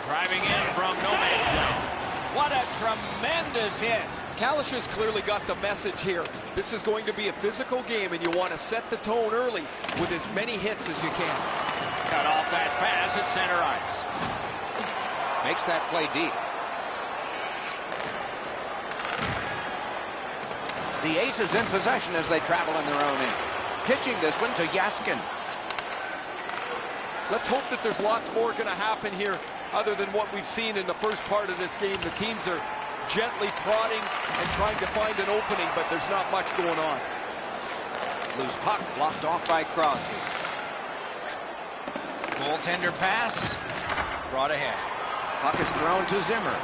Driving in from no man's land. What a tremendous hit. Kalish has clearly got the message here. This is going to be a physical game, and you want to set the tone early with as many hits as you can. Cut off that pass at center ice. Makes that play deep. The Aces in possession as they travel in their own end. Pitching this one to Yaskin. Let's hope that there's lots more going to happen here other than what we've seen in the first part of this game. The teams are gently prodding and trying to find an opening, but there's not much going on. Loose puck blocked off by Crosby. Goaltender pass. Brought ahead. Puck is thrown to Zimmer.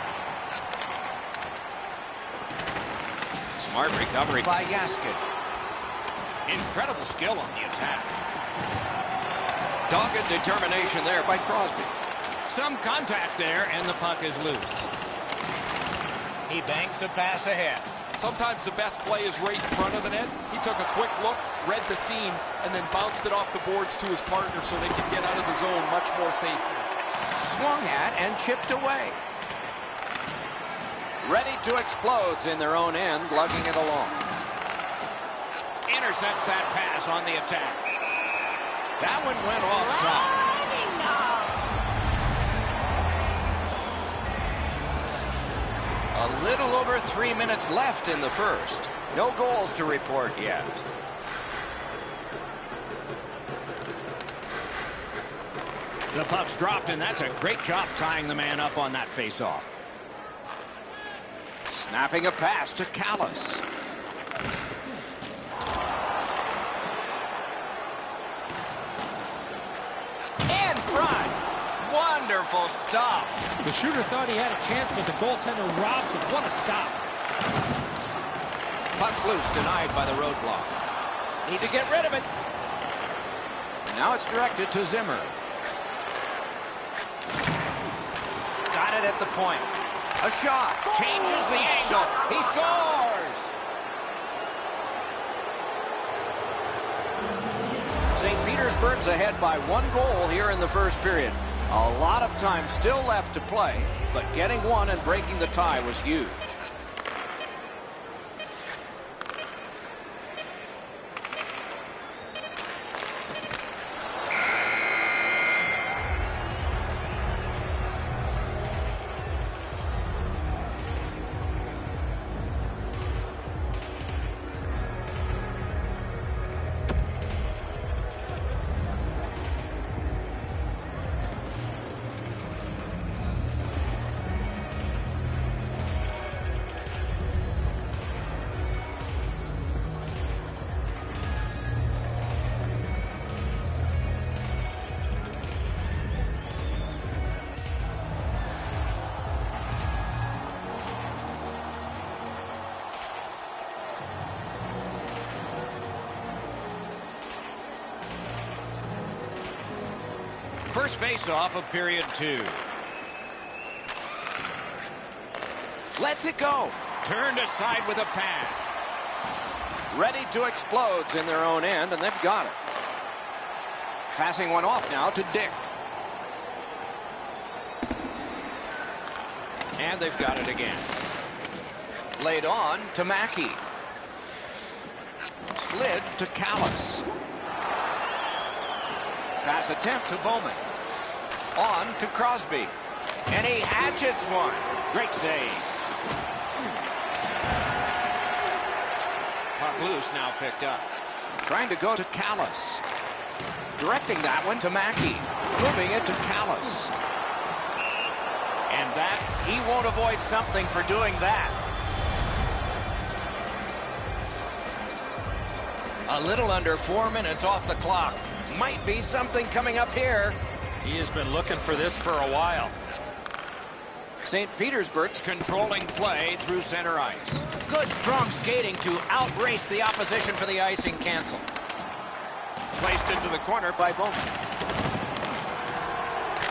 Smart recovery by Yaskin. Incredible skill on the attack. Dogged determination there by Crosby. Some contact there, and the puck is loose. He banks a pass ahead. Sometimes the best play is right in front of the net. He took a quick look, read the seam, and then bounced it off the boards to his partner so they could get out of the zone much more safely. Swung at and chipped away. Ready to explodes in their own end, lugging it along. Intercepts that pass on the attack. That one went offside. A little over 3 minutes left in the first. No goals to report yet. The puck's dropped, and that's a great job tying the man up on that faceoff. Snapping a pass to Callis. In front. Wonderful stop. The shooter thought he had a chance, but the goaltender robs him. What a stop. Puck's loose, denied by the roadblock. Need to get rid of it. Now it's directed to Zimmer. Got it at the point. A shot. Changes the angle. He scores. St. Petersburg's ahead by 1 goal here in the first period. A lot of time still left to play, but getting one and breaking the tie was huge. first face-off of period 2. Lets it go. Turned aside with a pad. Ready to explode in their own end, and they've got it. Passing one off now to Dick. And they've got it again. Laid on to Mackey. Slid to Callis. Pass attempt to Bowman. On to Crosby. And he hatchets one. Great save. Puck loose, now picked up. Trying to go to Callis. Directing that one to Mackey. Moving it to Callis. And that, he won't avoid something for doing that. A little under 4 minutes off the clock. Might be something coming up here. He has been looking for this for a while. St. Petersburg's Controlling play through center ice. good strong skating to outrace the opposition for the icing cancel. Placed into the corner by Bowman.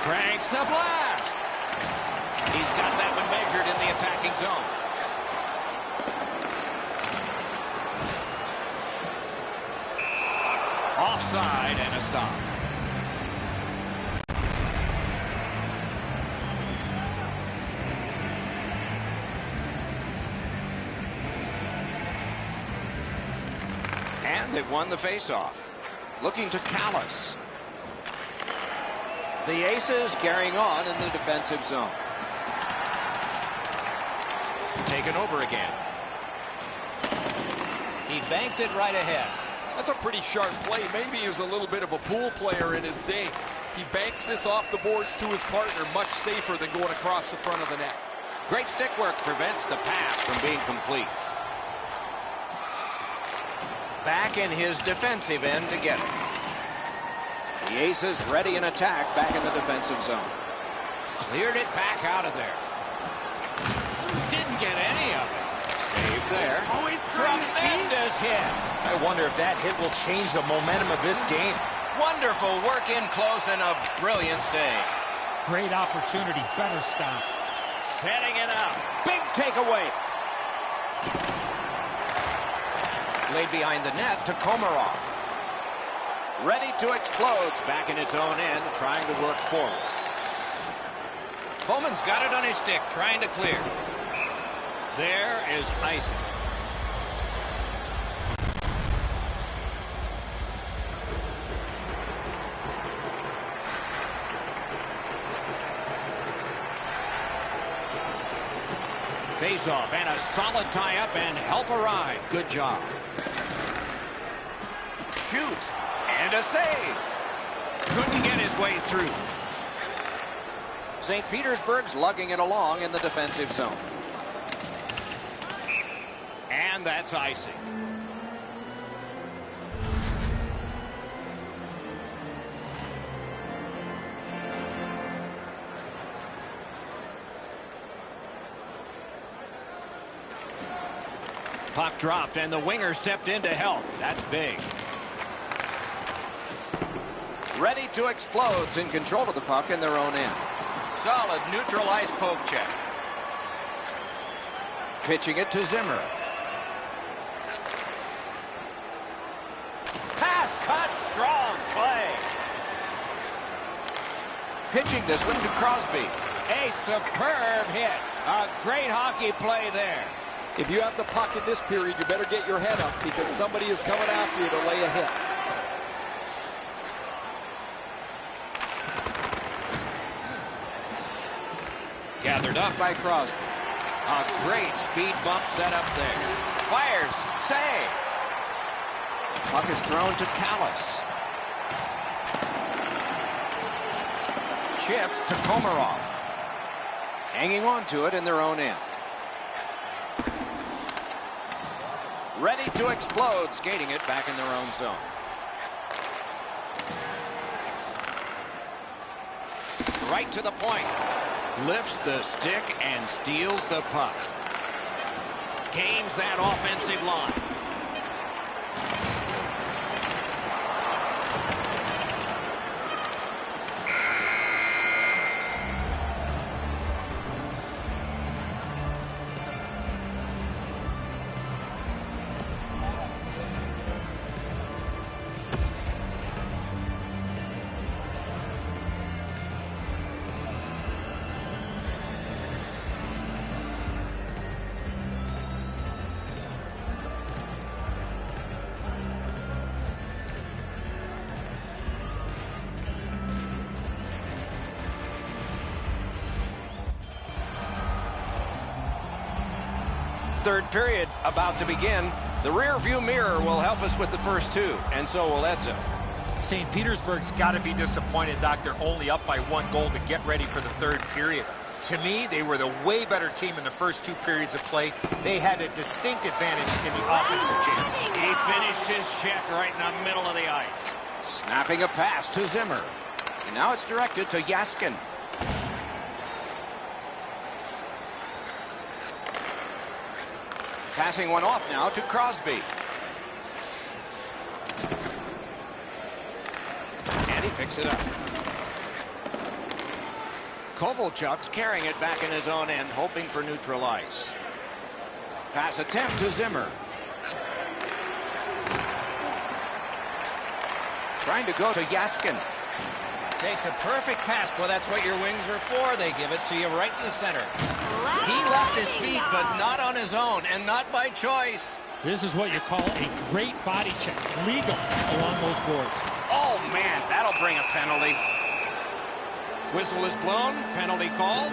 Cranks a blast. He's got that one measured in the attacking zone. Offside and a stop. And they've won the faceoff. Looking to Callis. The Aces carrying on in the defensive zone. Taken over again. He banked it right ahead. That's a pretty sharp play. Maybe he was a little bit of a pool player in his day. He banks this off the boards to his partner, much safer than going across the front of the net. Great stick work prevents the pass from being complete. Back in his defensive end to get it. The Aces ready in attack back in the defensive zone. Cleared it back out of there. Didn't get any of it. Saved there. Always trying to Tremendous hit. I wonder if that hit will change the momentum of this game. Wonderful work in close and a brilliant save. Great opportunity. Better stop. Setting it up. Big takeaway. Laid behind the net to Komarov. Ready to explode. Back in its own end, trying to work forward. Bowman's got it on his stick, trying to clear. There is icing. Face-off and a solid tie-up and help arrive. Good job. Shoot. And a save. Couldn't get his way through. St. Petersburg's lugging it along in the defensive zone. And that's icing. Puck dropped, and the winger stepped in to help. That's big. Ready to explode, in control of the puck in their own end. Solid neutral ice poke check. Pitching it to Zimmer. Pass cut, strong play. Pitching this one to Crosby. A superb hit. A great hockey play there. If you have the puck in this period, you better get your head up because somebody is coming after you to lay a hit. Gathered up. By Crosby. A great speed bump set up there. Fires. Save. Puck is thrown to Callis. Chip to Komarov. Hanging on to it in their own end. Ready to explode, skating it back in their own zone. Right to the point. Lifts the stick and steals the puck. Gains that offensive line. third period about to begin. The rear view mirror will help us with the first two, and so will Edzo. St. Petersburg's got to be disappointed, Doc. They're only up by 1 goal to get ready for the third period. To me, they were the way better team in the first 2 periods of play. They had a distinct advantage in the offensive chances. He finished his check right in the middle of the ice. Snapping a pass to Zimmer. And now it's directed to Yaskin. Passing one off now to Crosby. And he picks it up. Kovalchuk's carrying it back in his own end, hoping for neutral ice. Pass attempt to Zimmer. Trying to go to Yaskin. Takes a perfect pass. Well, that's what your wings are for. They give it to you right in the center. He left his feet, but not on his own, and not by choice. This is what you call a great body check. Legal along those boards. Oh, man, that'll bring a penalty. Whistle is blown, penalty called,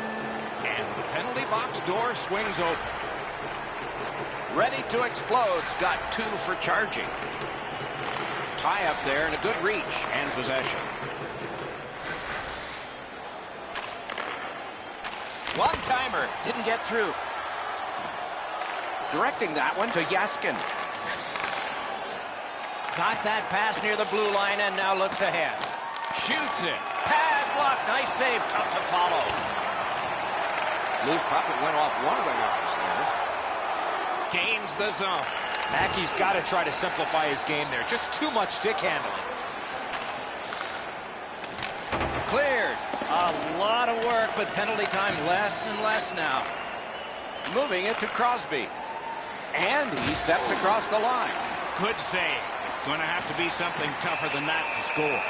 and the penalty box door swings open. Ready to explode's got 2 for charging. Tie up there and a good reach and possession. One-timer, didn't get through. Directing that one to Yaskin. Got that pass near the blue line and now looks ahead. Shoots it. Padlock, nice save, tough to follow. Loose puck, it went off one of the guys there. Gains the zone. Mackey's got to try to simplify his game there. Just too much stick handling. Cleared. A lot of work, but penalty time less and less now. Moving it to Crosby. And he steps across the line. Good save. It's going to have to be something tougher than that to score.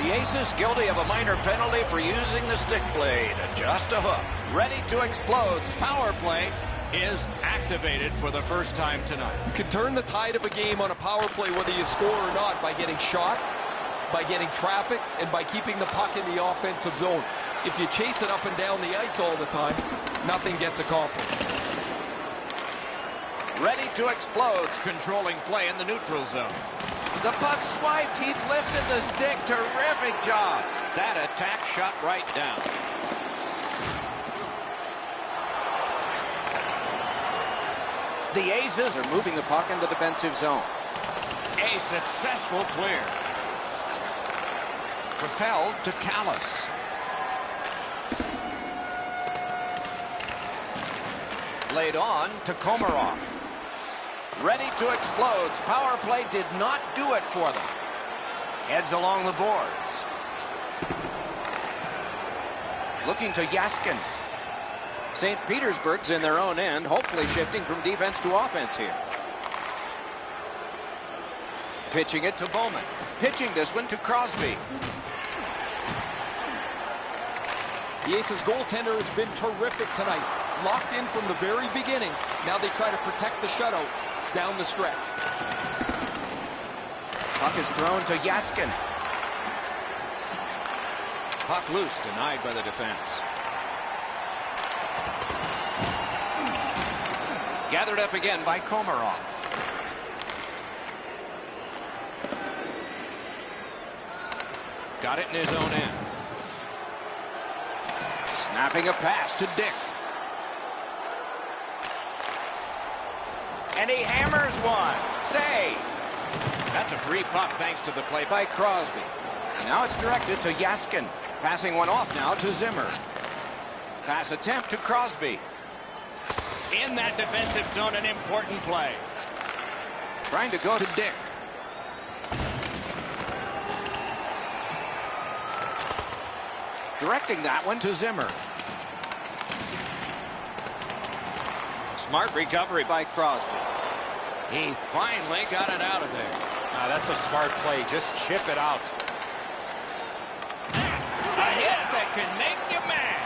The Aces guilty of a minor penalty for using the stick blade. Just a hook. Ready to explode's power play is activated for the first time tonight. You can turn the tide of a game on a power play whether you score or not by getting shots, by getting traffic, and by keeping the puck in the offensive zone. If you chase it up and down the ice all the time, nothing gets accomplished. Ready to explode's controlling play in the neutral zone. The puck swiped, he lifted the stick, terrific job. That attack shot right down. The Aces are moving the puck in the defensive zone. A successful clear. Propelled to Callis. Laid on to Komarov. Ready to explode. Power play did not do it for them. Heads along the boards. Looking to Yaskin. St. Petersburg's in their own end, hopefully shifting from defense to offense here. Pitching it to Bowman. Pitching this one to Crosby. The Aces goaltender has been terrific tonight. Locked in from the very beginning. Now they try to protect the shutout down the stretch. Puck is thrown to Yaskin. Puck loose, denied by the defense. Gathered up again by Komarov. Got it in his own end. Snapping a pass to Dick. And he hammers one. Save. That's a free puck thanks to the play by Crosby. Now it's directed to Yaskin. Passing one off now to Zimmer. Pass attempt to Crosby. In that defensive zone, an important play. Trying to go to Dick. Directing that one to Zimmer. Smart recovery by Crosby. He finally got it out of there. That's a smart play. Just chip it out. A hit that can make you mad.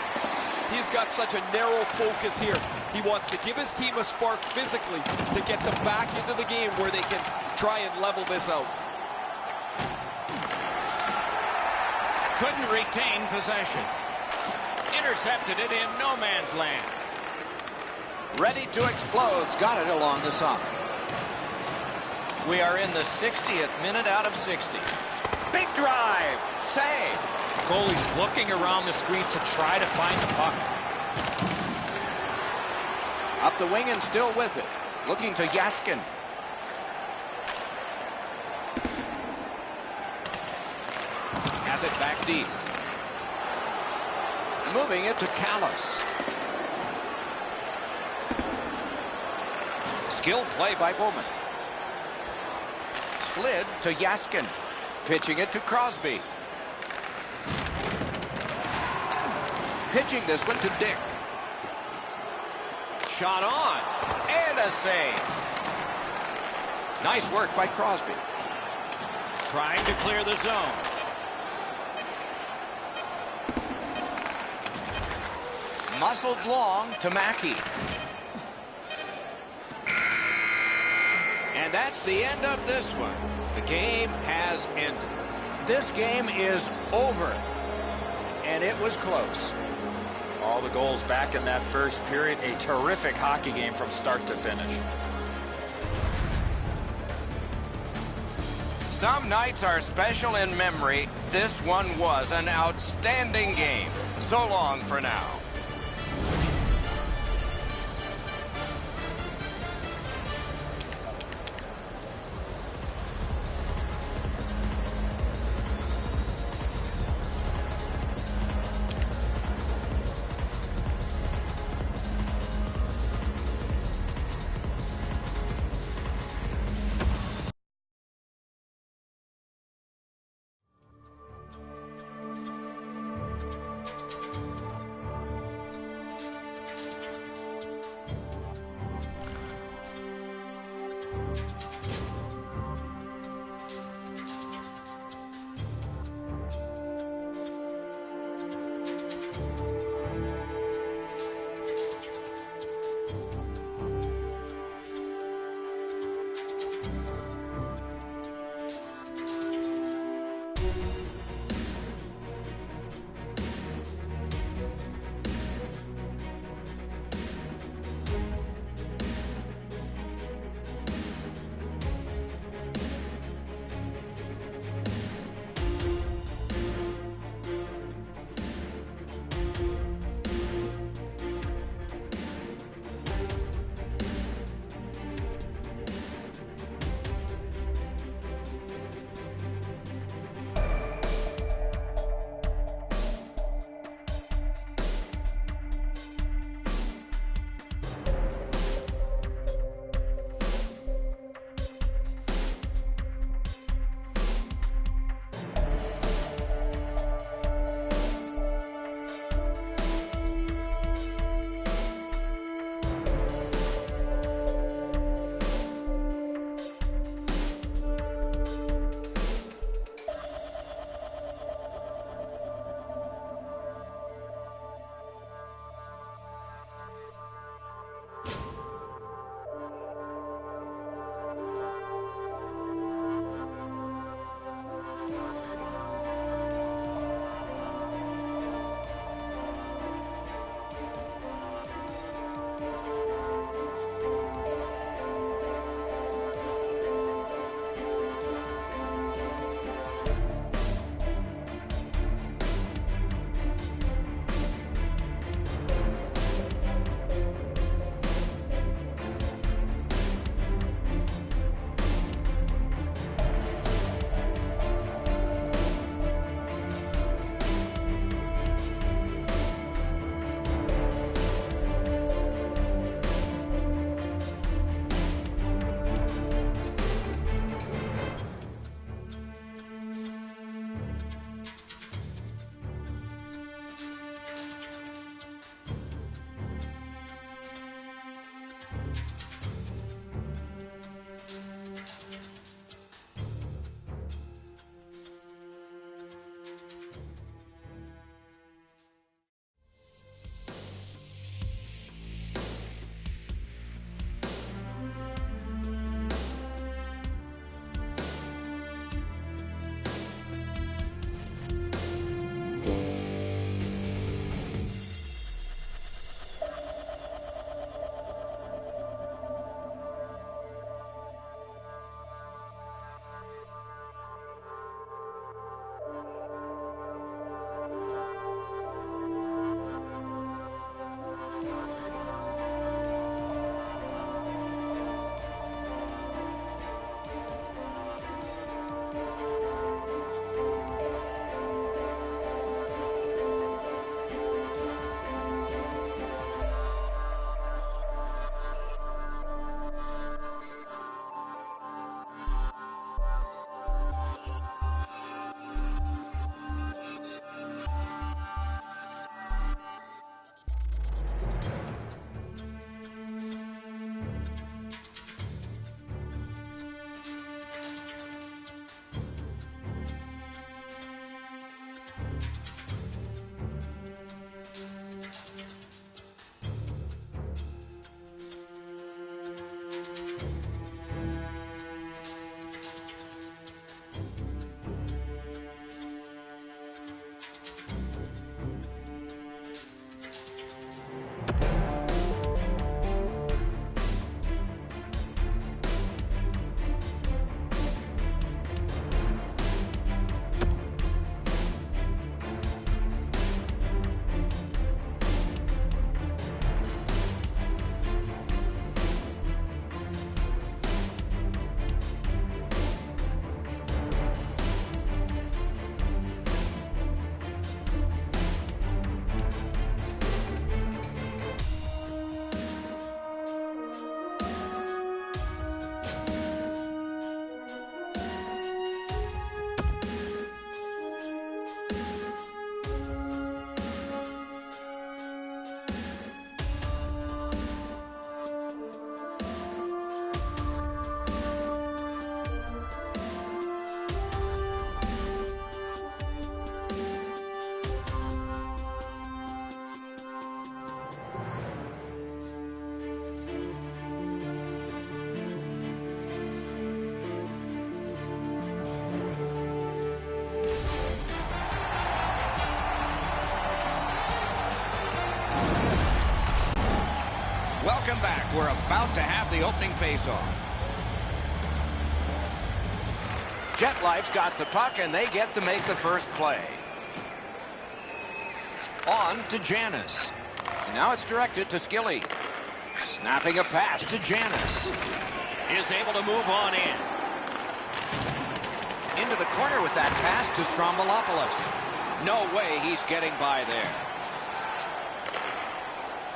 He's got such a narrow focus here. He wants to give his team a spark physically to get them back into the game where they can try and level this out. Couldn't retain possession. Intercepted it in no man's land. Ready to explode's got it along the side. We are in the 60th minute out of 60. Big drive. Save. Goalie's looking around the screen to try to find the puck. Up the wing and still with it. Looking to Yaskin. Has it back deep. Moving it to Callis. Skilled play by Bowman. Slid to Yaskin. Pitching it to Crosby. Pitching this one to Dick. Shot on. And a save. Nice work by Crosby. Trying to clear the zone. Muscled long to Mackey. And that's the end of this one. The game has ended. This game is over. And it was close. All the goals back in that first period. A terrific hockey game from start to finish. Some nights are special in memory. This one was an outstanding game. So long for now. we're about to have the opening faceoff. Jet Life's got the puck, and they get to make the first play. On to Janis. And now it's directed to Skilly. Snapping a pass to Janis. Is able to move on in. Into the corner with that pass to Strombolopoulos. No way he's getting by there.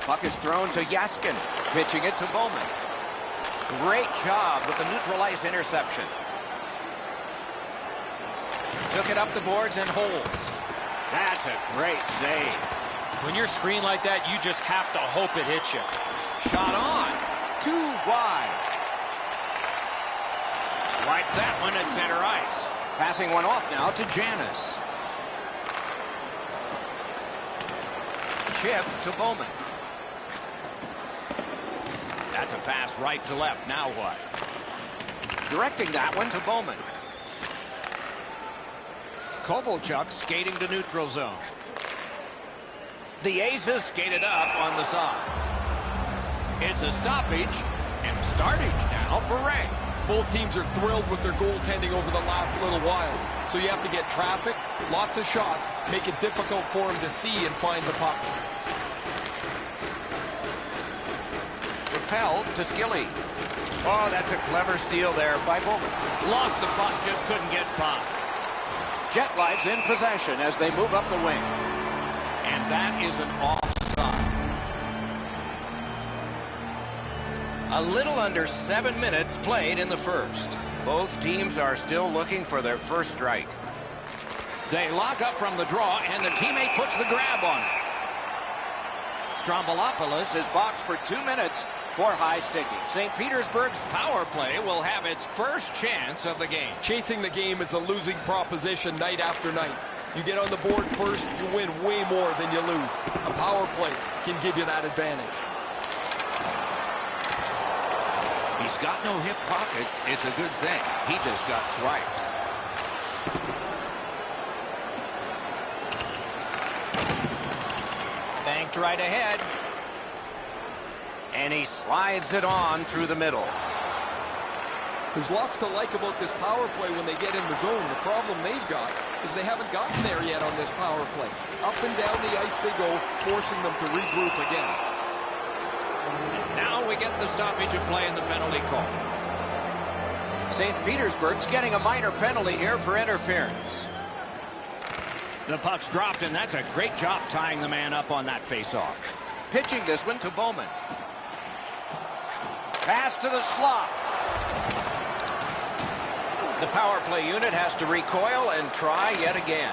Puck is thrown to Yaskin. Pitching it to Bowman. Great job with the neutral ice interception. Took it up the boards and holds. That's a great save. When you're screened like that, you just have to hope it hits you. Shot on. Too wide. Swipe that one at center ice. Passing one off now to Janis. Chip to Bowman. That's a pass right to left. Now what? Directing that one to Bowman. Kovalchuk skating to neutral zone. The Aces skated up on the side. It's a stoppage and a startage now for Ray. Both teams are thrilled with their goaltending over the last little while. So you have to get traffic, lots of shots, make it difficult for them to see and find the puck. Repelled to Skilly. Oh, that's a clever steal there by Bowman. Lost the puck, just couldn't get by. Jet Life's in possession as they move up the wing. And that is an offside. A little under 7 minutes played in the first. Both teams are still looking for their first strike. They lock up from the draw, and the teammate puts the grab on it. Strombolopoulos is boxed for 2 minutes for high sticking. St. Petersburg's power play will have its first chance of the game. Chasing the game is a losing proposition night after night. You get on the board first, you win way more than you lose. A power play can give you that advantage. He's got no hip pocket. It's a good thing. He just got swiped. Banked right ahead. And he slides it on through the middle. There's lots to like about this power play when they get in the zone. The problem they've got is they haven't gotten there yet on this power play. Up and down the ice they go, forcing them to regroup again. And now we get the stoppage of play in the penalty call. St. Petersburg's getting a minor penalty here for interference. The puck's dropped, and that's a great job tying the man up on that faceoff. Pitching this one to Bowman. Pass to the slot. The power play unit has to recoil and try yet again.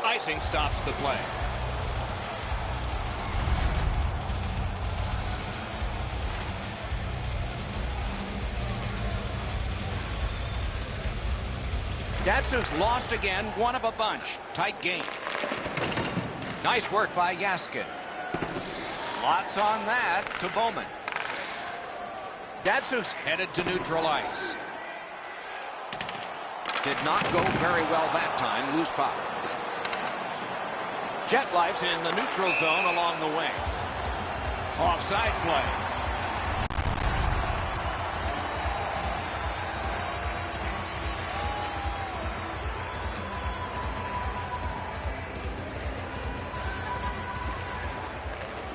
Icing stops the play. Datsuk's lost again, one of a bunch. Tight game. Nice work by Yaskin. Lots on that to Bowman. Datsuk's headed to neutral ice. Did not go very well that time. Loose puck. Jet Life's in the neutral zone along the wing. Offside play.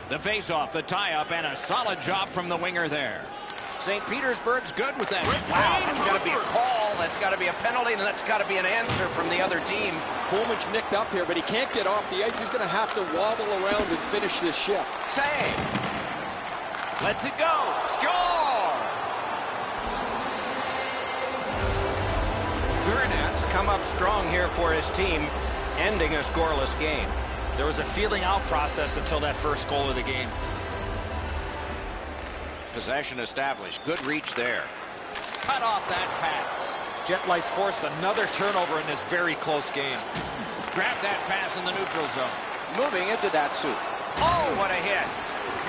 The face-off, the tie-up, and a solid job from the winger there. St. Petersburg's good with that. Wow, that's got to be a call. That's got to be a penalty, and that's got to be an answer from the other team. Bowman's nicked up here, but he can't get off the ice. He's going to have to wobble around and finish this shift. Save. Let's it go. Score! Gurnat's come up strong here for his team, ending a scoreless game. There was a feeling out process until that first goal of the game. Possession established. Good reach there. Cut off that pass. Jet Life's forced another turnover in this very close game. Grab that pass in the neutral zone. Moving into Datsuk. Oh, what a hit.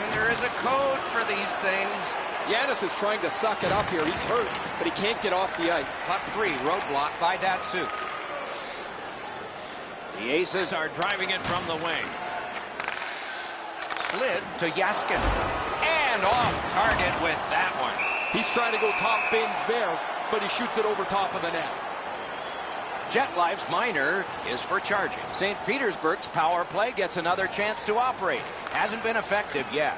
And there is a code for these things. Yanis is trying to suck it up here. He's hurt, but he can't get off the ice. Puck 3, roadblock by Datsuk. The Aces are driving it from the wing. slid to Yaskin. And off target with that one. He's trying to go top bins there, but he shoots it over top of the net. Jet Life's minor is for charging. St. Petersburg's power play gets another chance to operate. Hasn't been effective yet.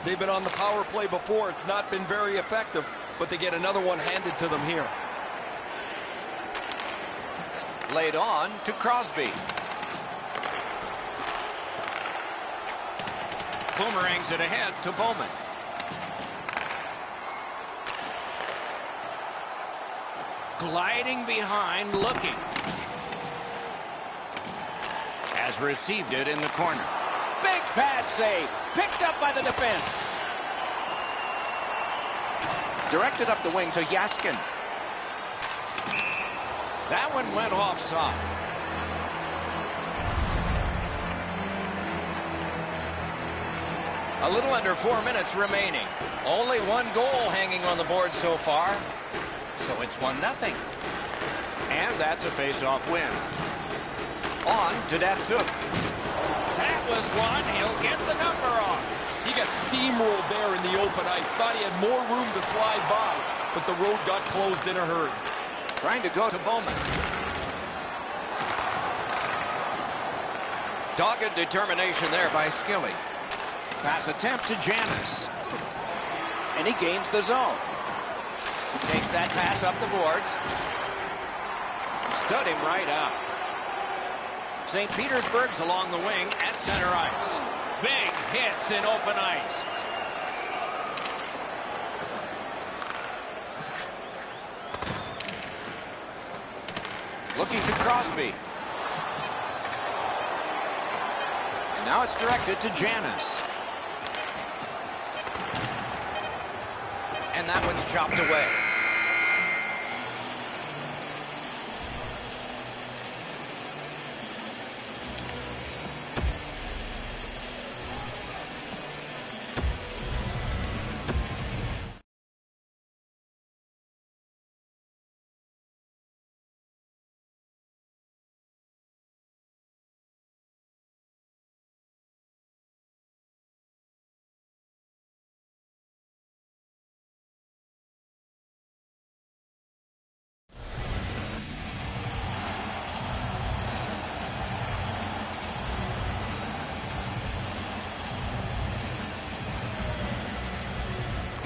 They've been on the power play before. It's not been very effective, but they get another one handed to them here. Laid on to Crosby. Boomerangs it ahead to Bowman. Gliding behind, looking. Has received it in the corner. Big pad save. Picked up by the defense. Directed up the wing to Yaskin. That one went offside. A little under 4 minutes remaining. Only one goal hanging on the board so far. So it's 1-0. And that's a face-off win. On to Datsuk. That was one. He'll get the number on. He got steamrolled there in the open ice. Thought he had more room to slide by, but the road got closed in a hurry. Trying to go to Bowman. Dogged determination there by Skilly. Pass attempt to Janis. And he gains the zone. Takes that pass up the boards. Stood him right out. St. Petersburg's along the wing at center ice. Big hits in open ice. Looking to Crosby. And now it's directed to Janis. And that one's chopped away.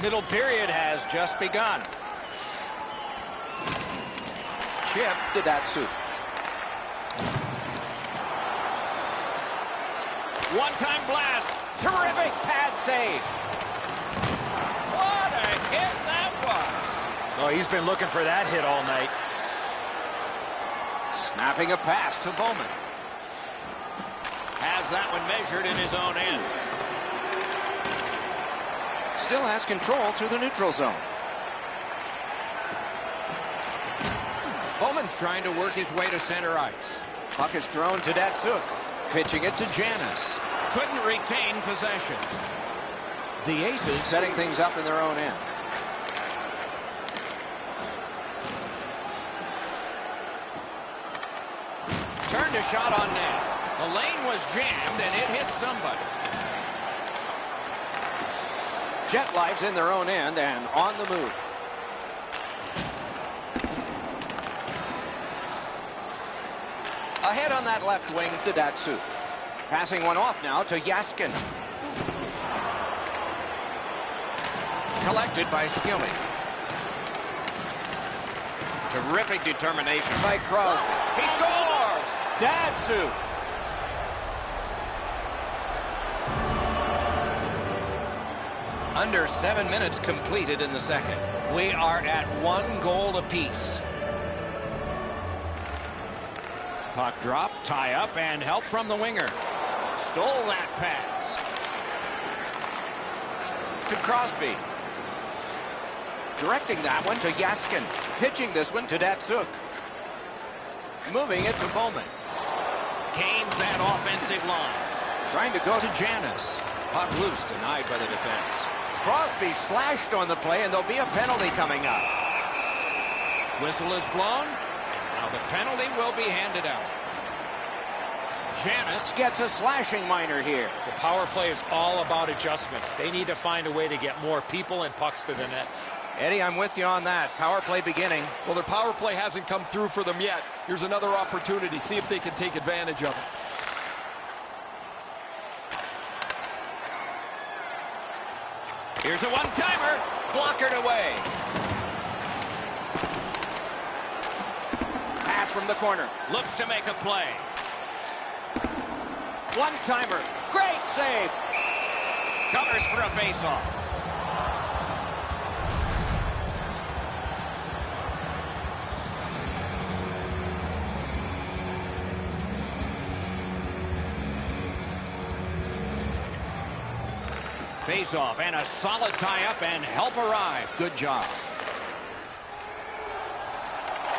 Middle period has just begun. Chip to Datsu. One-time blast. Terrific pad save. What a hit that was. Oh, he's been looking for that hit all night. Snapping a pass to Bowman. Has that one measured in his own end. Still has control through the neutral zone. Bowman's trying to work his way to center ice. Puck is thrown to Datsuk. Pitching it to Janis. Couldn't retain possession. The Aces setting things up in their own end. Turned a shot on net. The lane was jammed and it hit somebody. Jet Life's in their own end and on the move. Ahead on that left wing to Datsu. Passing one off now to Yaskin. Collected by Skilly. Terrific determination by Crosby. He scores! Datsu. Under 7 minutes completed in the second. We are at 1 goal apiece. Puck drop, tie up, and help from the winger. Stole that pass. To Crosby. Directing that one to Yaskin. Pitching this one to Datsuk. Moving it to Bowman. Gains that offensive line. Trying to go to Janis. Puck loose, denied by the defense. Crosby slashed on the play, and there'll be a penalty coming up. Whistle is blown, and now the penalty will be handed out. Janice gets a slashing minor here. The power play is all about adjustments. They need to find a way to get more people and pucks to the net. Eddie, I'm with you on that. Power play beginning. Well, their power play hasn't come through for them yet. Here's another opportunity. See if they can take advantage of it. Here's a one-timer. Blockered away. Pass from the corner. Looks to make a play. One-timer. Great save. Covers for a face-off. Face-off and a solid tie-up and help arrive. Good job.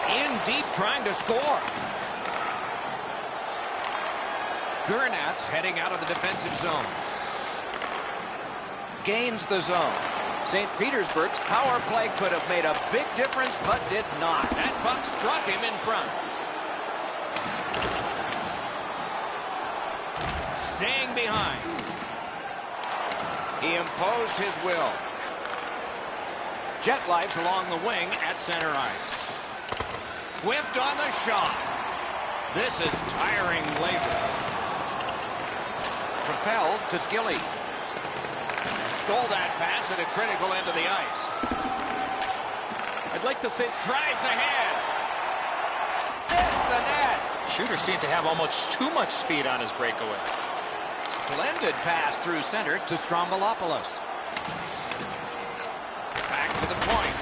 In deep trying to score. Gurnat's heading out of the defensive zone. Gains the zone. St. Petersburg's power play could have made a big difference, but did not. That puck struck him in front. Staying behind. He imposed his will. Jet Life's along the wing at center ice. Whiffed on the shot. This is tiring labor. Propelled to Skilly. Stole that pass at a critical end of the ice. I'd like to say... Drives ahead. Missed the net. Shooter seemed to have almost too much speed on his breakaway. Splendid pass through center to Strombolopoulos. Back to the point.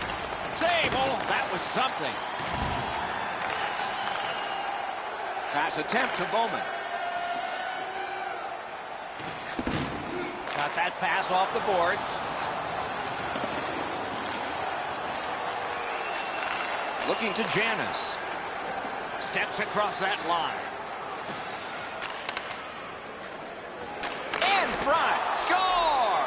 Save! Oh, that was something. Pass attempt to Bowman. Got that pass off the boards. Looking to Janice. Steps across that line. In front. Score!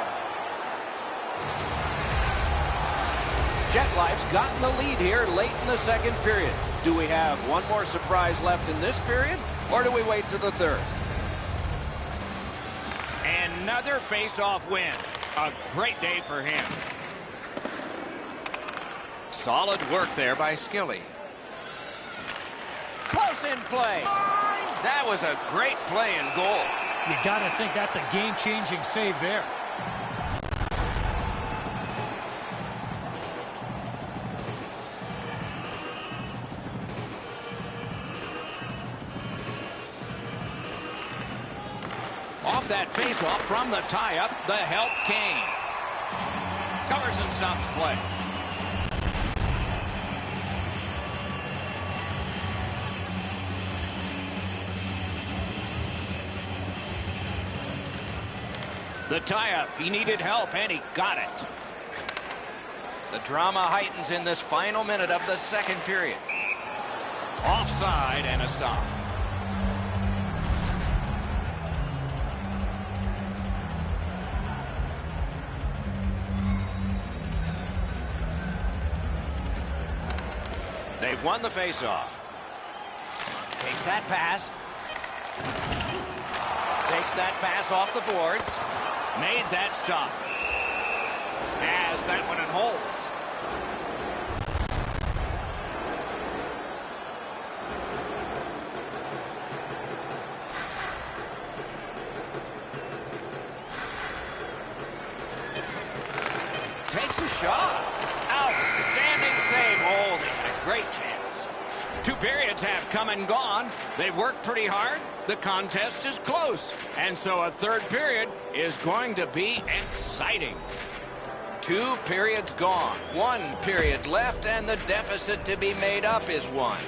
Jet Life's gotten the lead here late in the second period. Do we have one more surprise left in this period, or do we wait to the third? Another face-off win. A great day for him. Solid work there by Skilly. Close in play. That was a great play and goal. You got to think that's a game-changing save there. Off that face-off from the tie-up, the help came. Covers and stops play. The tie-up, he needed help, and he got it. The drama heightens in this final minute of the second period. Offside and a stop. They've won the face-off. Takes that pass. Takes that pass off the boards. Made that stop. Has that one and holds. Takes a shot. Outstanding save. Oh, they had a great chance. Two periods have come and gone. They've worked pretty hard. The contest is close. And so a third period is going to be exciting. Two periods gone. 1 period left, and the deficit to be made up is 1.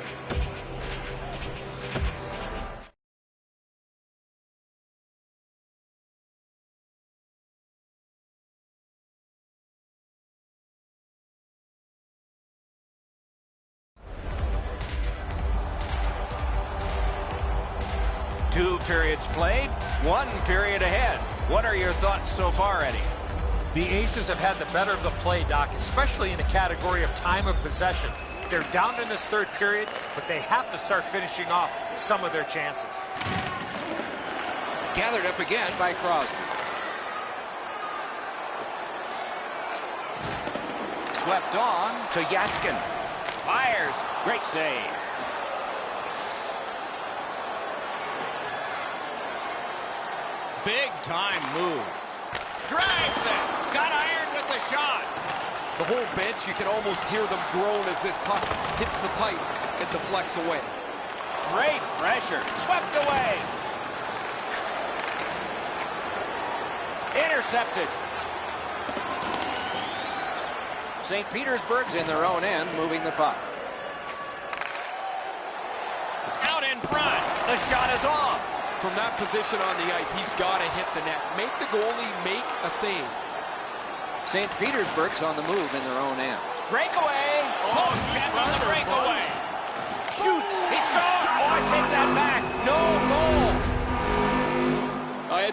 Two periods played, 1 period ahead. What are your thoughts so far, Eddie? The Aces have had the better of the play, Doc, especially in the category of time of possession. They're down in this third period, but they have to start finishing off some of their chances. Gathered up again by Crosby. Swept on to Yaskin. Fires. Great save. Big time move. Drives it. Got iron with the shot. The whole bench, you can almost hear them groan as this puck hits the pipe and deflects away. Great pressure. Swept away. Intercepted. St. Petersburg's in their own end, moving the puck. Out in front. The shot is off. From that position on the ice, he's got to hit the net. Make the goalie make a save. St. Petersburg's on the move in their own end. Breakaway. Oh, check on the breakaway. Shoots. He scores. Oh, I take that back. No goal.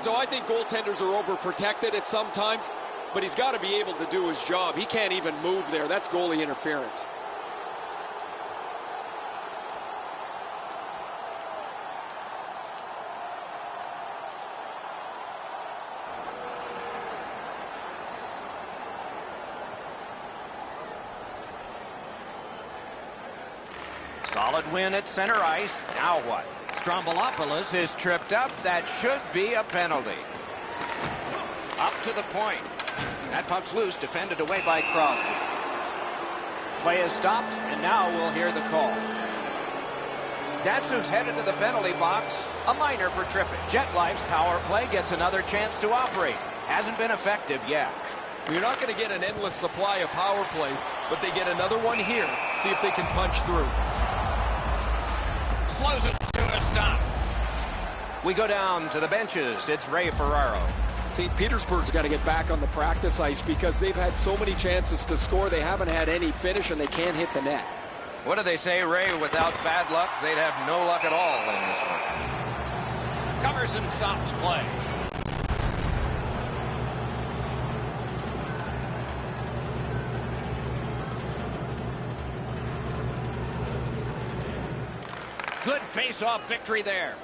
So I think goaltenders are overprotected at some times, but he's got to be able to do his job. He can't even move there. That's goalie interference. Solid win at center ice. Now what? Strombolopoulos is tripped up. That should be a penalty. Up to the point. That puck's loose, defended away by Crosby. Play is stopped, and now we'll hear the call. Datsuk's headed to the penalty box. A minor for tripping. Jet Life's power play gets another chance to operate. Hasn't been effective yet. You're not going to get an endless supply of power plays, but they get another one here. See if they can punch through. Slows it to a stop. We go down to the benches. It's Ray Ferraro. St. Petersburg's got to get back on the practice ice because they've had so many chances to score. They haven't had any finish, and they can't hit the net. What do they say, Ray? Without bad luck, they'd have no luck at all in this one. Covers and stops play. Good face-off victory there.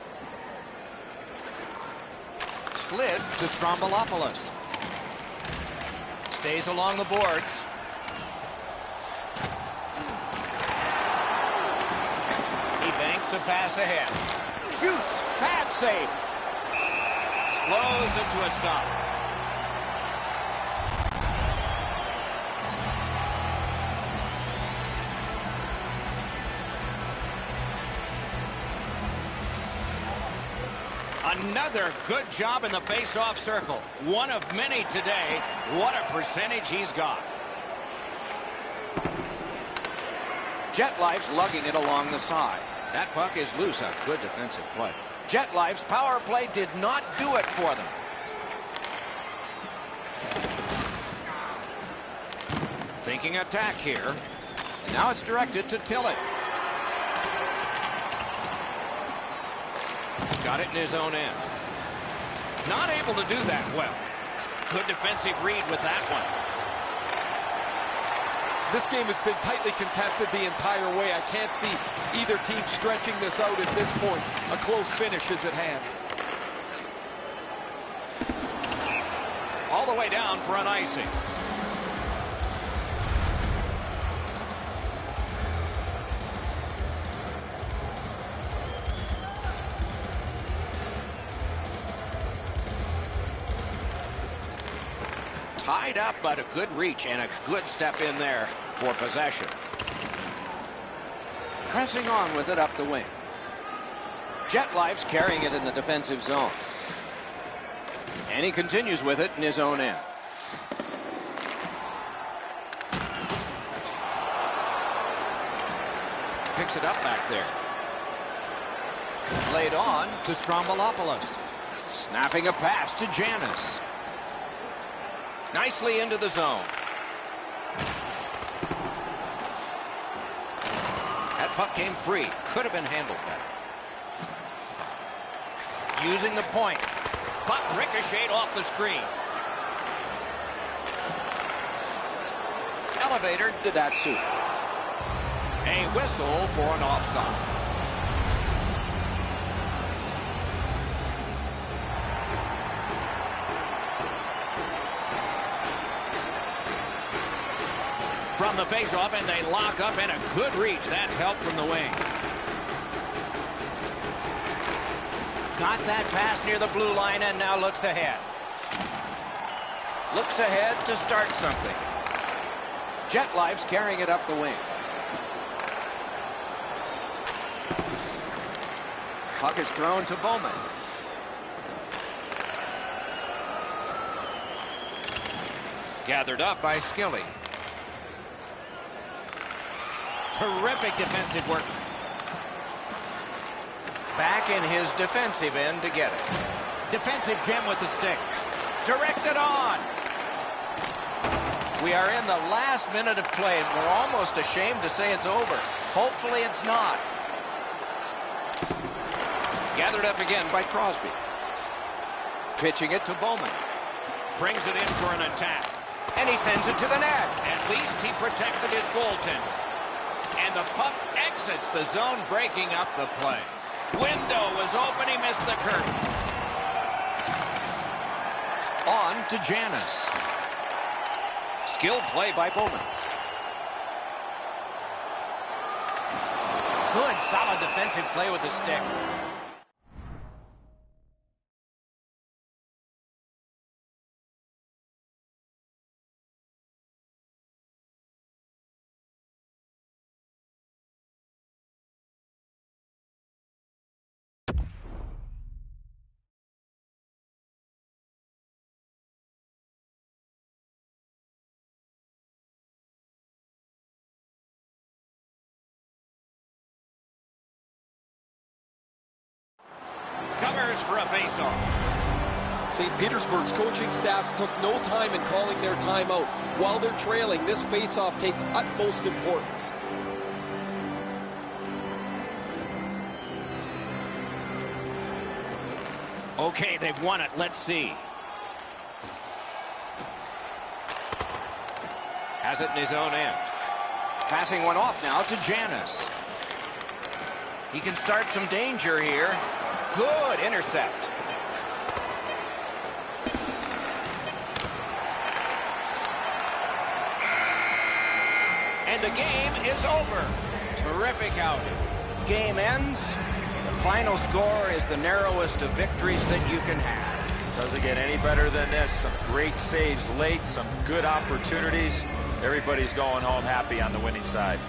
Slid to Strombolopoulos. Stays along the boards. He banks a pass ahead. Shoots. Bad save. Slows it to a stop. Another good job in the face-off circle. One of many today. What a percentage he's got. Jet Life's lugging it along the side. That puck is loose. A good defensive play. Jet Life's power play did not do it for them. Thinking attack here. And now it's directed to Tillett. Got it in his own end. Not able to do that well. Good defensive read with that one. This game has been tightly contested the entire way. I can't see either team stretching this out at this point. A close finish is at hand. All the way down for an icing. Tied up, but a good reach and a good step in there for possession. Pressing on with it up the wing. Jet Life's carrying it in the defensive zone. And he continues with it in his own end. Picks it up back there. Laid on to Strombolopoulos. Snapping a pass to Janis. Nicely into the zone. That puck came free. Could have been handled better. Using the point. Puck ricocheted off the screen. Elevator to Datsu. A whistle for an offside. on the faceoff, and they lock up, and a good reach. That's help from the wing. Got that pass near the blue line and now looks ahead. Looks ahead to start something. Jet Life's carrying it up the wing. Puck is thrown to Bowman. Gathered up by Skilly. Terrific defensive work. Back in his defensive end to get it. Defensive gem with the stick. Directed on. We are in the last minute of play, and we're almost ashamed to say it's over. Hopefully it's not. Gathered up again by Crosby. Pitching it to Bowman. Brings it in for an attack. And he sends it to the net. At least he protected his goaltender. And the puck exits the zone, breaking up the play. Window was open. He missed the curtain. On to Janis. Skilled play by Bowman. Good, solid defensive play with the stick. Covers for a faceoff. St. Petersburg's coaching staff took no time in calling their timeout. While they're trailing, this faceoff takes utmost importance. Okay, they've won it. Let's see. Has it in his own end. Passing one off now to Janis. He can start some danger here. Good intercept. And the game is over. Terrific outing. Game ends. The final score is the narrowest of victories that you can have. Doesn't get any better than this. Some great saves late, some good opportunities. Everybody's going home happy on the winning side.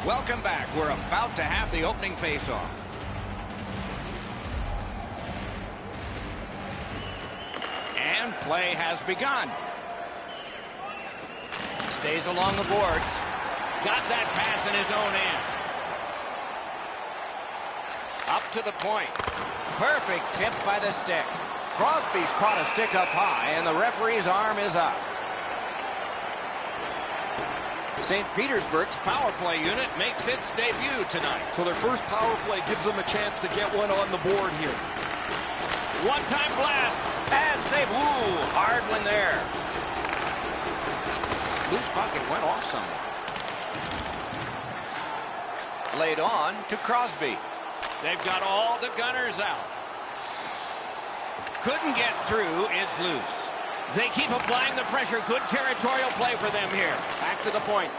Welcome back. We're about to have the opening face-off. And play has begun. Stays along the boards. Got that pass in his own end. Up to the point. Perfect tip by the stick. Crosby's caught a stick up high, and the referee's arm is up. St. Petersburg's power play unit makes its debut tonight. So their first power play gives them a chance to get one on the board here. One-time blast. Bad save. Ooh, hard one there. Loose puck, it went off somewhere. Laid on to Crosby. They've got all the gunners out. Couldn't get through. It's loose. They keep applying the pressure. Good territorial play for them here. Back to the point.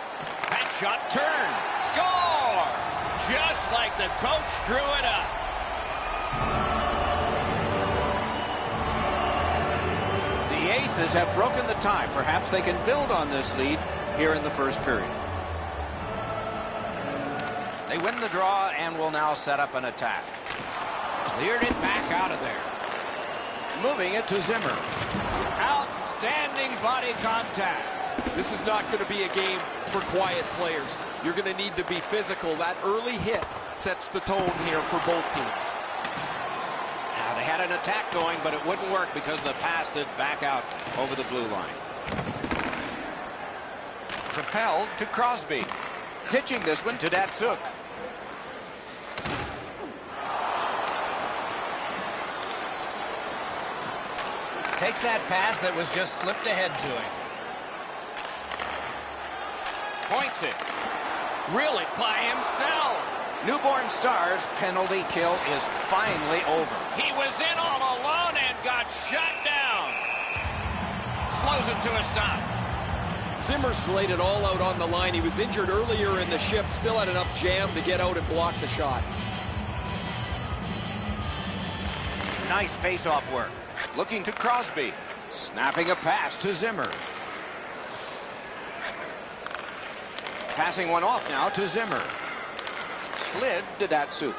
That shot turned. Score! Just like the coach drew it up. The Aces have broken the tie. Perhaps they can build on this lead here in the first period. They win the draw and will now set up an attack. Cleared it back out of there. Moving it to Zimmer. Outstanding body contact. This is not going to be a game for quiet players. You're going to need to be physical. That early hit sets the tone here for both teams. Now, they had an attack going, but it wouldn't work because the pass is back out over the blue line. Propelled to Crosby. Pitching this one to Datsuk. Takes that pass that was just slipped ahead to him. Points it. Really by himself. Newborn Stars penalty kill is finally over. He was in all alone and got shut down. Slows it to a stop. Zimmer slayed it all out on the line. He was injured earlier in the shift. Still had enough jam to get out and block the shot. Nice face-off work. Looking to Crosby. Snapping a pass to Zimmer. Passing one off now to Zimmer. Slid to Datsuk.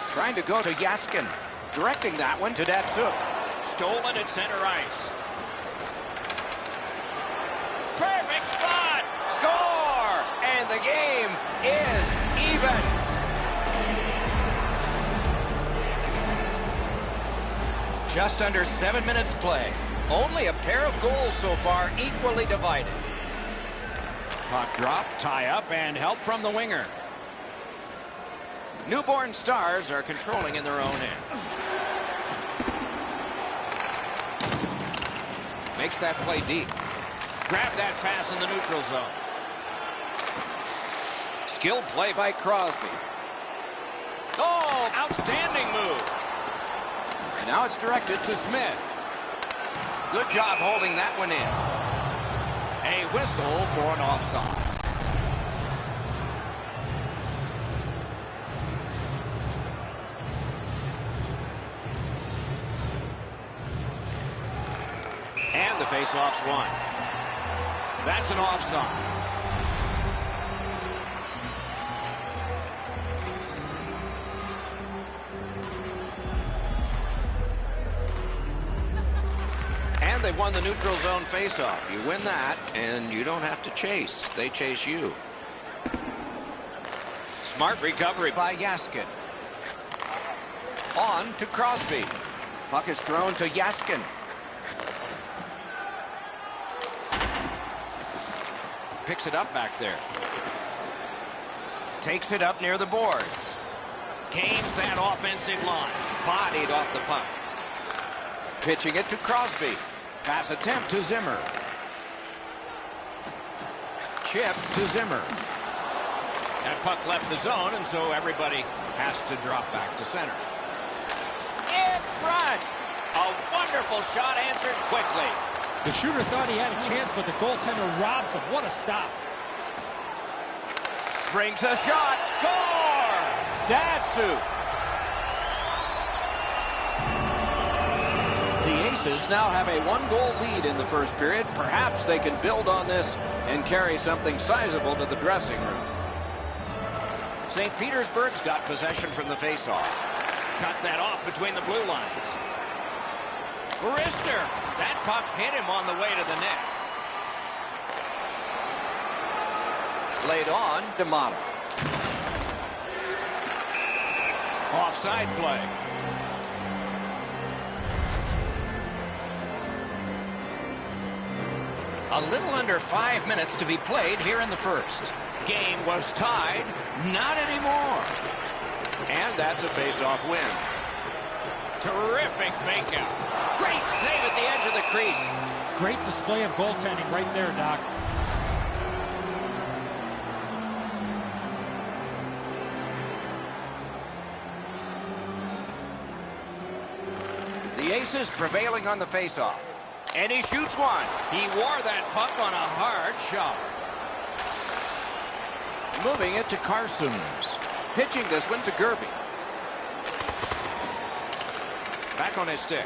Trying to go to Yaskin. Directing that one to Datsuk. Stolen at center ice. Perfect spot! Score! And the game is even. Just under 7 minutes play. Only a pair of goals so far, equally divided. Puck drop, tie up, and help from the winger. Newborn Stars are controlling in their own end. Makes that play deep. Grab that pass in the neutral zone. Skilled play by Crosby. Oh, outstanding move. And now it's directed to Smith. Good job holding that one in. A whistle for an offside. And the faceoff's won. That's an offside. And they've won the neutral zone faceoff. You win that, and you don't have to chase. They chase you. Smart recovery by Yaskin. On to Crosby. Puck is thrown to Yaskin. Picks it up back there. Takes it up near the boards. Gains that offensive line. Bodied off the puck. Pitching it to Crosby. Pass attempt to Zimmer. Chip to Zimmer. That puck left the zone, and so everybody has to drop back to center. In front. A wonderful shot answered quickly. The shooter thought he had a chance, but the goaltender robs him. What a stop. Brings a shot. Score! Datsuk. The Aces now have a one-goal lead in the first period. Perhaps they can build on this and carry something sizable to the dressing room. St. Petersburg's got possession from the faceoff. Cut that off between the blue lines. Wrister. That puck hit him on the way to the net. Laid on, D'Amato. Offside play. A little under 5 minutes to be played here in the first. Game was tied. Not anymore. And that's a face-off win. Terrific fake out. Great save at the edge of the crease. Great display of goaltending right there, Doc. The Aces prevailing on the faceoff. And he shoots one. He wore that puck on a hard shot. Moving it to Carsons. Pitching this one to Gerby. Back on his stick.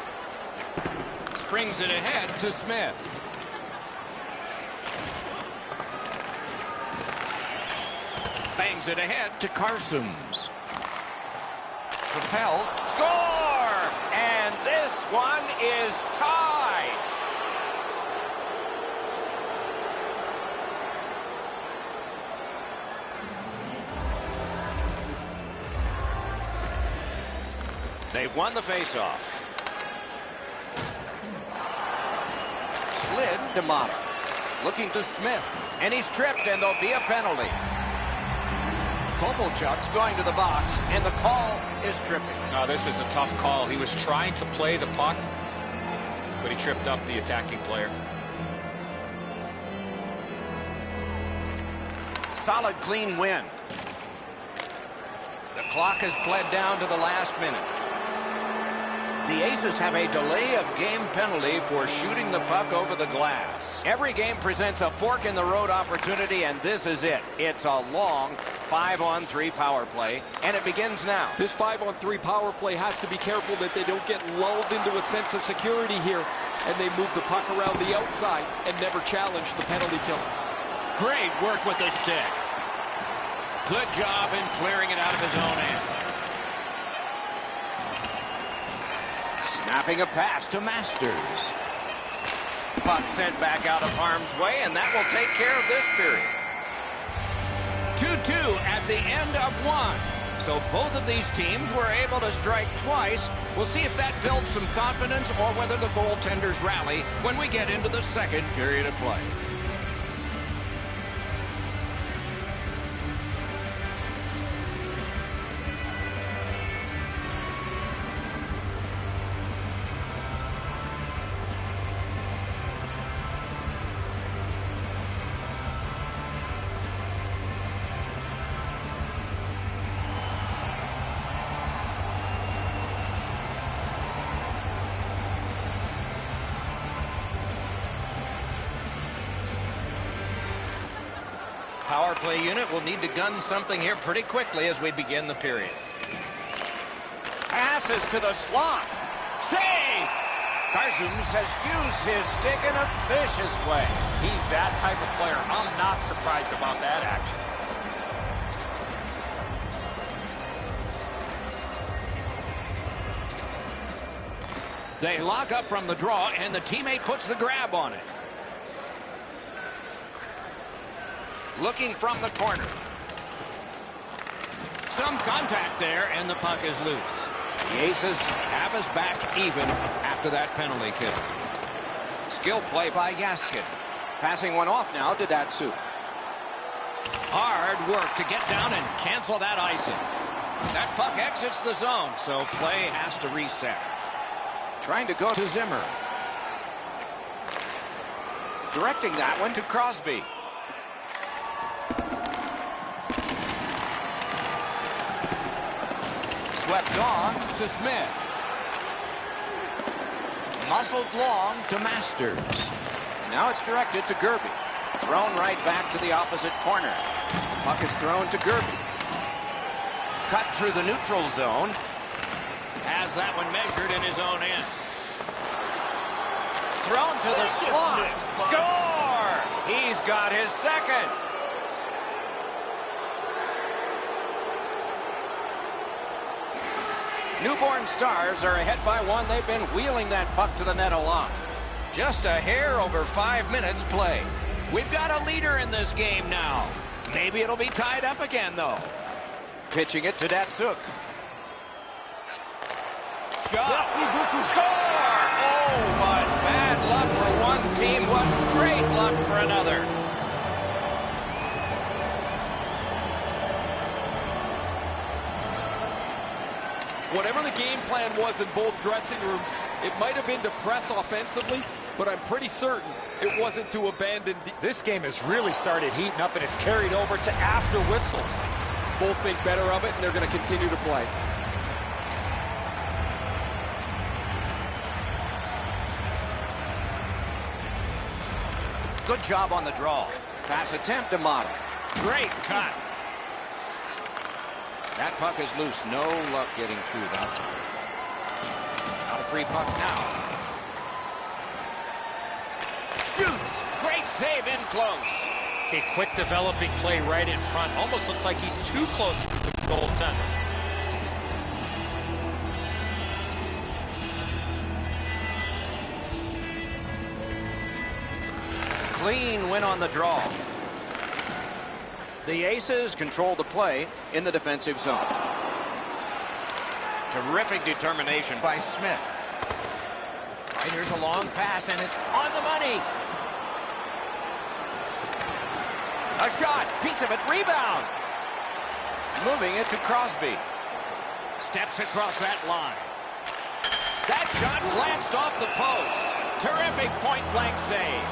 Springs it ahead to Smith. Bangs it ahead to Carsons. Propelled. Score! And this one is tied. They've won the faceoff. Slid, D'Amato. Looking to Smith. And he's tripped, and there'll be a penalty. Kovalchuk's going to the box, and the call is tripping. Oh, this is a tough call. He was trying to play the puck, but he tripped up the attacking player. Solid, clean win. The clock has bled down to the last minute. The Aces have a delay of game penalty for shooting the puck over the glass. Every game presents a fork-in-the-road opportunity, and this is it. It's a long 5-on-3 power play, and it begins now. This 5-on-3 power play has to be careful that they don't get lulled into a sense of security here, and they move the puck around the outside and never challenge the penalty killers. Great work with the stick. Good job in clearing it out of his own end. Snapping a pass to Masters. Puck sent back out of harm's way, and that will take care of this period. 2-2 at the end of one. So both of these teams were able to strike twice. We'll see if that builds some confidence or whether the goaltenders rally when we get into the second period of play. Power play unit will need to gun something here pretty quickly as we begin the period. Passes to the slot. Save! Carsons has used his stick in a vicious way. He's that type of player. I'm not surprised about that action. They lock up from the draw, and the teammate puts the grab on it. Looking from the corner. Some contact there, and the puck is loose. The Aces have us back even after that penalty kill. Skill play by Yaskin. Passing one off now to Datsu. Hard work to get down and cancel that icing. That puck exits the zone, so play has to reset. Trying to go to Zimmer. Directing that one to Crosby. Swept on to Smith. Muscled long to Masters. Now it's directed to Gerby. Thrown right back to the opposite corner. Puck is thrown to Gerby. Cut through the neutral zone. Has that one measured in his own end. Thrown to the slot. Score! He's got his second. Newborn Stars are ahead by 1. They've been wheeling that puck to the net a lot. Just a hair over 5 minutes play. We've got a leader in this game now. Maybe it'll be tied up again, though. Pitching it to Datsuk. Shot. Score! Oh, what bad luck for one team. What great luck for another. Whatever the game plan was in both dressing rooms, it might have been to press offensively, but I'm pretty certain it wasn't to abandon. This game has really started heating up, and it's carried over to after whistles. Both think better of it, and they're going to continue to play. Good job on the draw. Pass attempt to Mata. Great cut. That puck is loose. No luck getting through that time. Not a free puck now. Shoots. Great save in close. A quick developing play right in front. Almost looks like he's too close to the goaltender. Clean win on the draw. The Aces control the play in the defensive zone. Terrific determination by Smith. Right, here's a long pass, and it's on the money. A shot, piece of it, rebound. Moving it to Crosby. Steps across that line. That shot glanced off the post. Terrific point-blank save.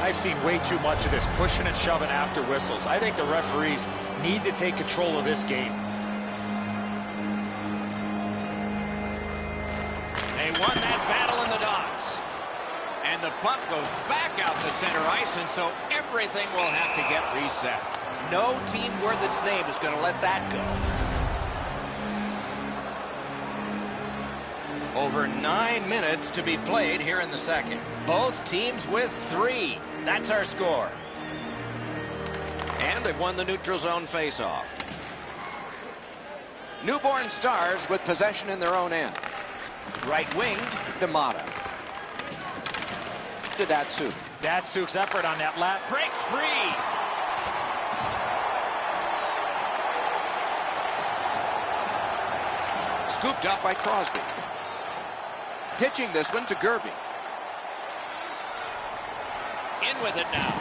I've seen way too much of this pushing and shoving after whistles. I think the referees need to take control of this game. They won that battle in the dots. And the puck goes back out to center ice, and so everything will have to get reset. No team worth its name is going to let that go. Over 9 minutes to be played here in the second. Both teams with 3. That's our score. And they've won the neutral zone faceoff. Newborn Stars with possession in their own end. Right winged, D'Amata. To Datsuk. Datsuk's effort on that lap Breaks free. Scooped up by Crosby. Pitching this one to Gerby. In with it now.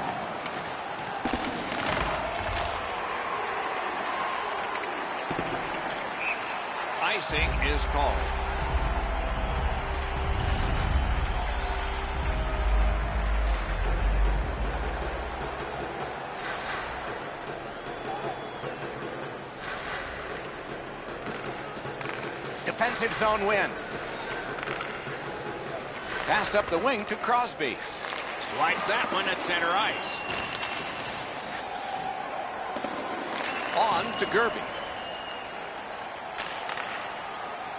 Icing is called. Defensive zone win. Passed up the wing to Crosby. Swipe that one at center ice. On to Gerby.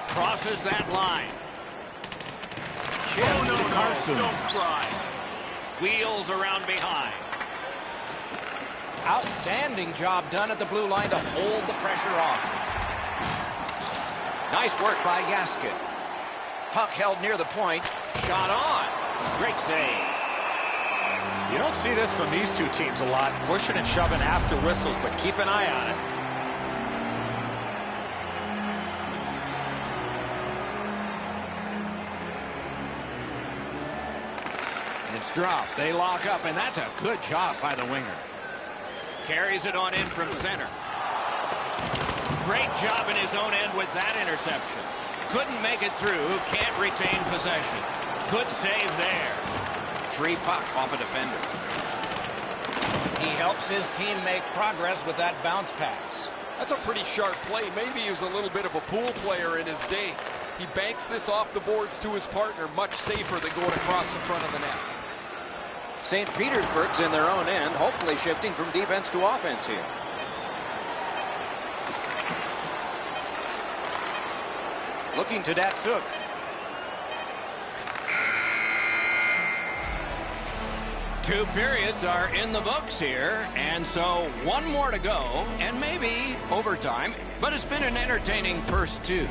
Crosses that line. Chip to Carson. Don't cry. Wheels around behind. Outstanding job done at the blue line to hold the pressure on. Nice work by Yaskin. Puck held near the point. Shot on. Great save. You don't see this from these two teams a lot, pushing and shoving after whistles, but keep an eye on it. It's dropped. They lock up, and that's a good job by the winger. Carries it on in from center. Great job in his own end with that interception. Couldn't make it through. Can't retain possession. Good save there. Free puck off a defender. He helps his team make progress with that bounce pass. That's a pretty sharp play. Maybe he was a little bit of a pool player in his day. He banks this off the boards to his partner, much safer than going across the front of the net. St. Petersburg's in their own end, hopefully shifting from defense to offense here. Looking to Datsuk. Two periods are in the books here, and so one more to go, and maybe overtime, but it's been an entertaining first two.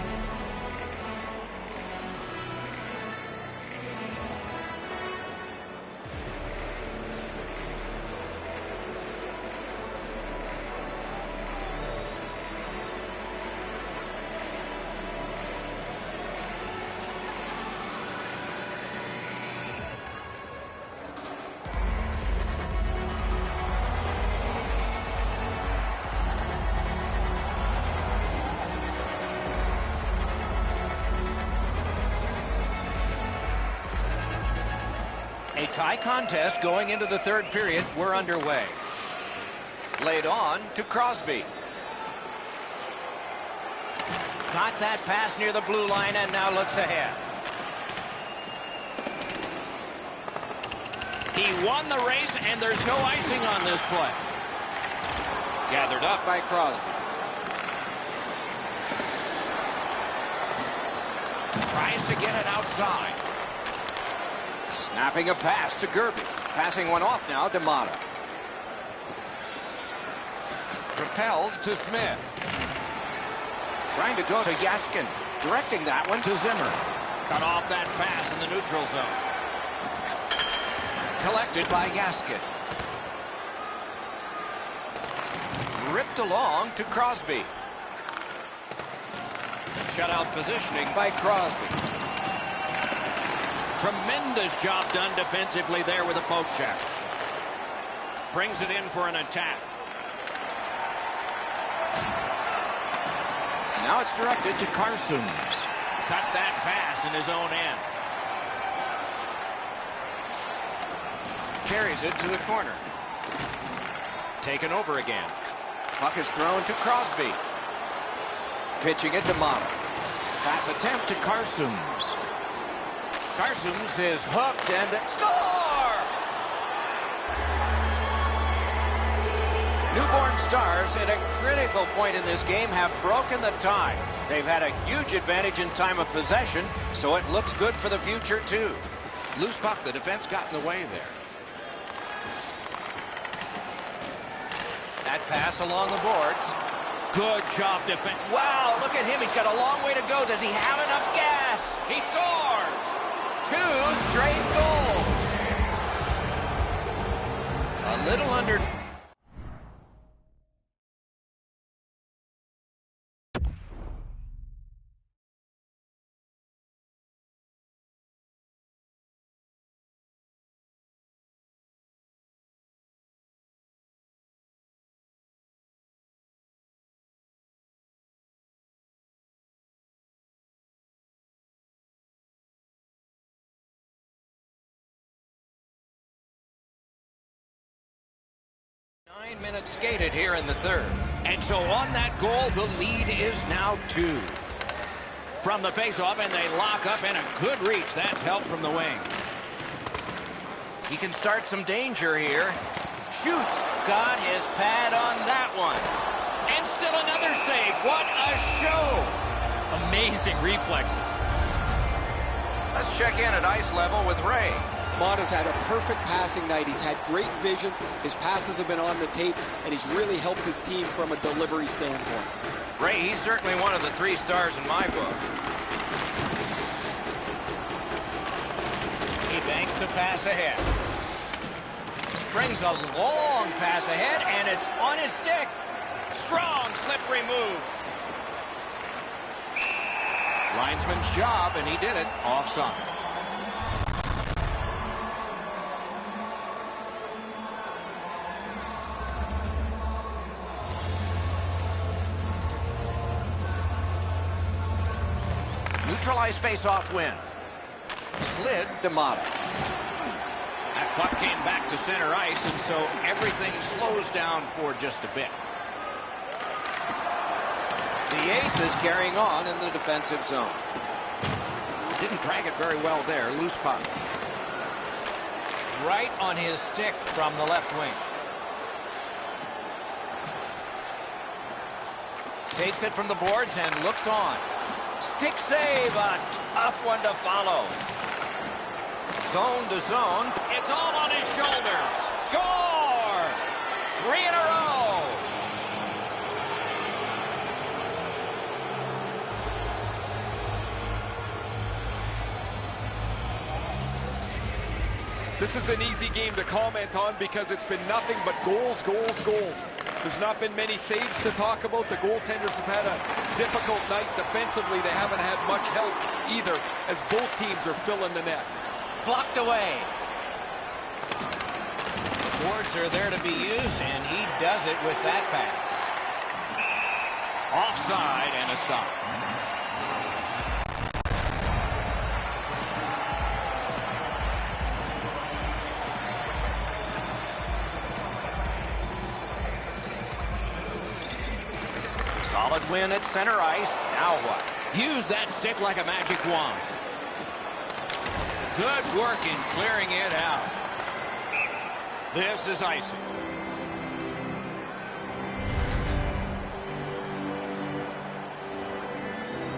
tie contest going into the third period. We're underway. Laid on to Crosby. Caught that pass near the blue line and now looks ahead. He won the race and there's no icing on this play. Gathered up by Crosby. Tries to get it outside. Snapping a pass to Gerby. Passing one off now to Mata. Propelled to Smith. Trying to go to Yaskin. Directing that one to Zimmer. Cut off that pass in the neutral zone. Collected by Yaskin. Ripped along to Crosby. Shutout positioning by Crosby. Tremendous job done defensively there with a poke check. Brings it in for an attack. Now it's directed to Carsoons. Cut that pass in his own end. Carries it to the corner. Taken over again. Puck is thrown to Crosby. Pitching it to Mata. Pass attempt to Carsoons. Carsoons is hooked and score! Newborn Stars at a critical point in this game have broken the tie. They've had a huge advantage in time of possession, so it looks good for the future too. Loose puck, the defense got in the way there. That pass along the boards. Good job defense. Wow, look at him. He's got a long way to go. Does he have enough gas? He scores! 2 straight goals. A little under... Nine minutes skated here in the third. And so on that goal, the lead is now 2. From the faceoff, and they lock up, and a good reach. That's help from the wing. He can start some danger here. Shoots. Got his pad on that one. And still another save. What a show. Amazing reflexes. Let's check in at ice level with Ray. Mata's had a perfect passing night. He's had great vision. His passes have been on the tape, and he's really helped his team from a delivery standpoint. Ray, he's certainly one of the 3 stars in my book. He banks the pass ahead. Springs a long pass ahead, and it's on his stick. Strong, slippery move. Linesman's job, and he did it. Offside. Neutralized face-off win. Slid to Mata. That puck came back to center ice, and so everything slows down for just a bit. The ace is carrying on in the defensive zone. Didn't drag it very well there. Loose puck. Right on his stick from the left wing. Takes it from the boards and looks on. Stick save, a tough one to follow. Zone to zone. It's all on his shoulders. Score! 3 in a row. This is an easy game to comment on because it's been nothing but goals, goals, goals. There's not been many saves to talk about. The goaltenders have had a difficult night defensively. They haven't had much help either as both teams are filling the net. Blocked away. Boards are there to be used, and he does it with that pass. Offside and a stop. Solid win at center ice. Now what? Use that stick like a magic wand. Good work in clearing it out. This is icing.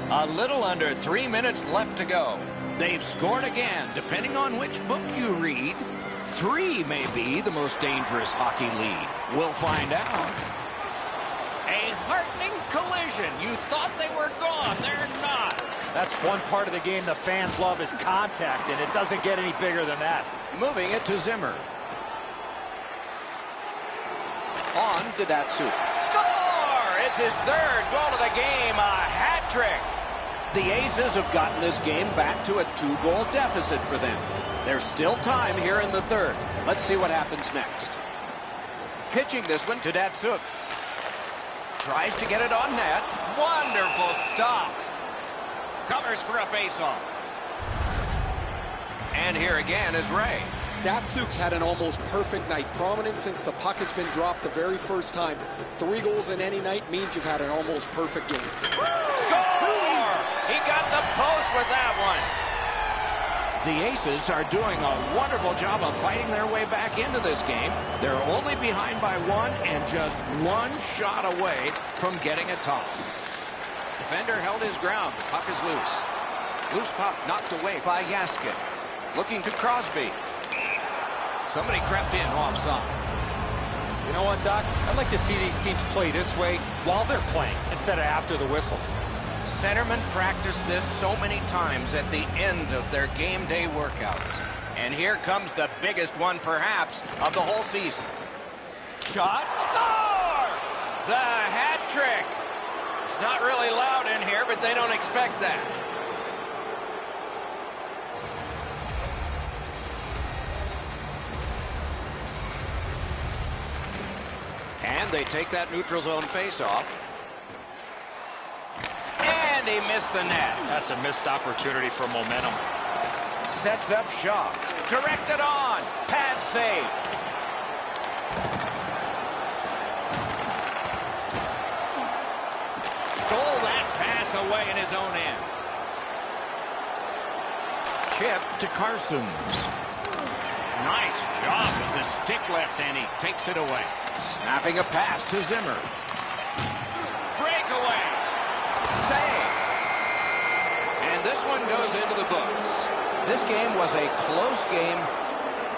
A little under 3 minutes left to go. They've scored again. Depending on which book you read, 3 may be the most dangerous hockey lead. We'll find out. A heartening collision. You thought they were gone. They're not. That's one part of the game the fans love is contact, and it doesn't get any bigger than that. Moving it to Zimmer. On to Datsuk. Score! It's his third goal of the game, a hat trick. The Aces have gotten this game back to a 2-goal deficit for them. There's still time here in the third. Let's see what happens next. Pitching this one to Datsuk. Tries to get it on net. Wonderful stop. Covers for a faceoff. And here again is Ray. Datsuk's had an almost perfect night. Prominent since the puck has been dropped the very first time. 3 goals in any night means you've had an almost perfect game. Score! He got the post with that one. The Aces are doing a wonderful job of fighting their way back into this game. They're only behind by 1 and just 1 shot away from getting a tie. Defender held his ground. The puck is loose. Loose puck knocked away by Yaskin. Looking to Crosby. Somebody crept in offside. You know what, Doc? I'd like to see these teams play this way while they're playing instead of after the whistles. Centermen practice this so many times at the end of their game day workouts. And here comes the biggest one, perhaps, of the whole season. Shot. Score! The hat trick. It's not really loud in here, but they don't expect that. And they take that neutral zone faceoff. And he missed the net. That's a missed opportunity for momentum. Sets up Shaw. Directed on. Pad save. Stole that pass away in his own end. Chip to Carsons. Nice job with the stick left, and he takes it away. Snapping a pass to Zimmer. Breakaway. Save. And this one goes into the books. This game was a close game,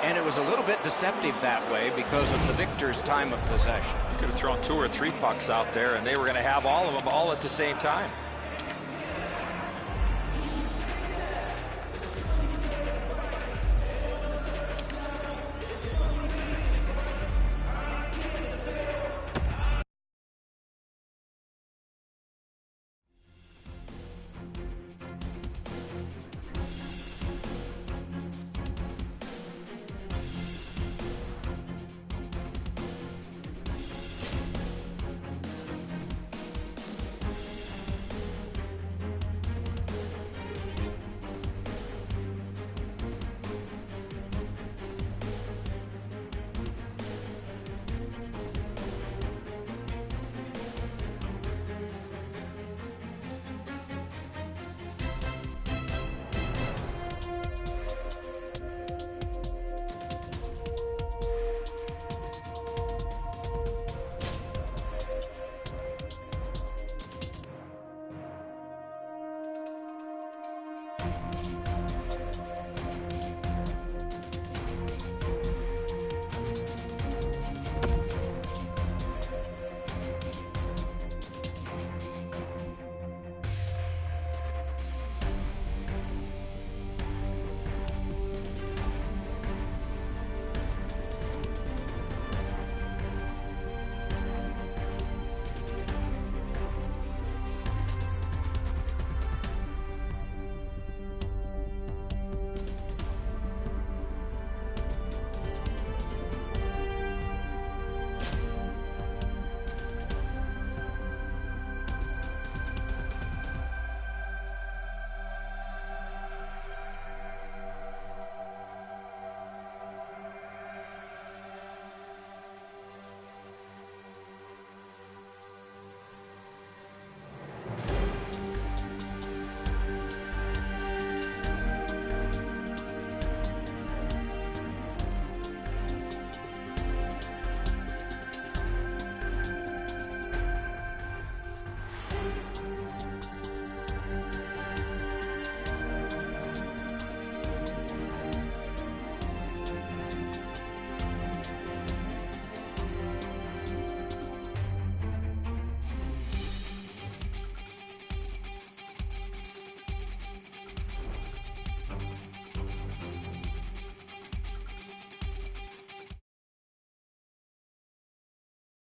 and it was a little bit deceptive that way because of the victor's time of possession. Could have thrown 2 or 3 pucks out there, and they were going to have all of them all at the same time.